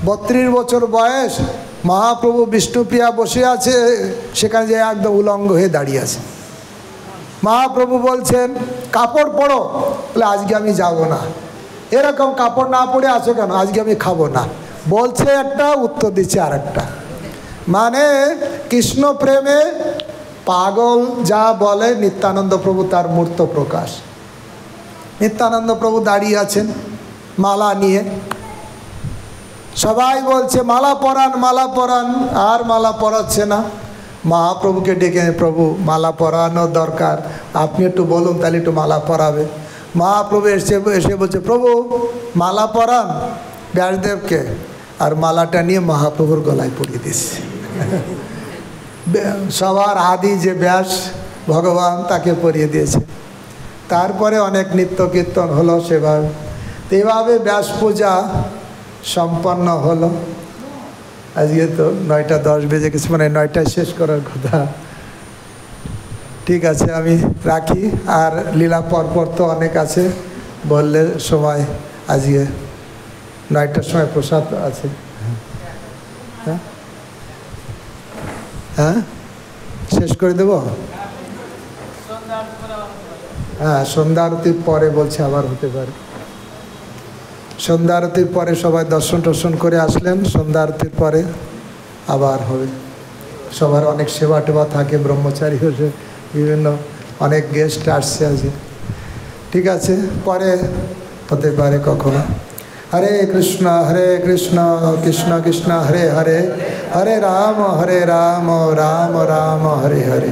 32 বছর বয়স, মহাপ্রভু বিষ্ণুপ্রিয়া বসে আছে, সেখানে যে একদম উলঙ্গ হয়ে দাঁড়িয়ে আছে। মহাপ্রভু বলছেন কাপড় পরো, বলে আজকে আমি যাব না। এরকম কাপড় না পরে আছো কেন? আজকে আমি খাবো না। বলছে একটা, উত্তর দিচ্ছে আর একটা। মানে কৃষ্ণ প্রেমে পাগল যা বলে, নিত্যানন্দ প্রভু তার মূর্ত প্রকাশ। নিত্যানন্দ প্রভু দাঁড়িয়ে আছেন মালা নিয়ে, সবাই বলছে মালা পরান, মালা পরান, আর মালা পরাচ্ছে না। মহাপ্রভুকে ডেকে, প্রভু মালা পরানো দরকার, আপনি একটু বলুন, তাহলে একটু মালা পরাবে। মহাপ্রভু এসে বলছে প্রভু মালা পরান ব্যাসদেবকে, আর মালাটা নিয়ে মহাপ্রভুর গলায় পরিয়ে দিচ্ছে। সবার আদি যে ব্যাস ভগবান, তাকে পরিয়ে দিয়েছে। তারপরে অনেক নিত্য কীর্তন হলো সেভাবে। এভাবে ব্যাস পূজা সম্পন্ন হলো। আজকে তো 9:10 বেজে গেছে, মানে 9টায় শেষ করার কথা। ঠিক আছে, আমি রাখি। আর লীলা পরপর তো অনেক আছে, বললে সময়। আজকে 9টার সময় প্রসাদ আছে। হ্যাঁ হ্যাঁ, শেষ করে দেব। হ্যাঁ, সন্ধ্যা আরতির পরে বলছে, আবার হতে পারে। সন্ধ্যা আরতির পরে সবাই দর্শন টর্শন করে আসলেন, সন্ধ্যা আরতির পরে আবার হবে। সবার অনেক সেবা টেবা থাকে, ব্রহ্মচারী হয়েছে, বিভিন্ন অনেক গেস্ট আসছে আজকে। ঠিক আছে, পরে হতে পারে কখনো। হরে কৃষ্ণ কৃষ্ণ কৃষ্ণ হরে হরে, হরে রাম রাম, রাম হরে হরে।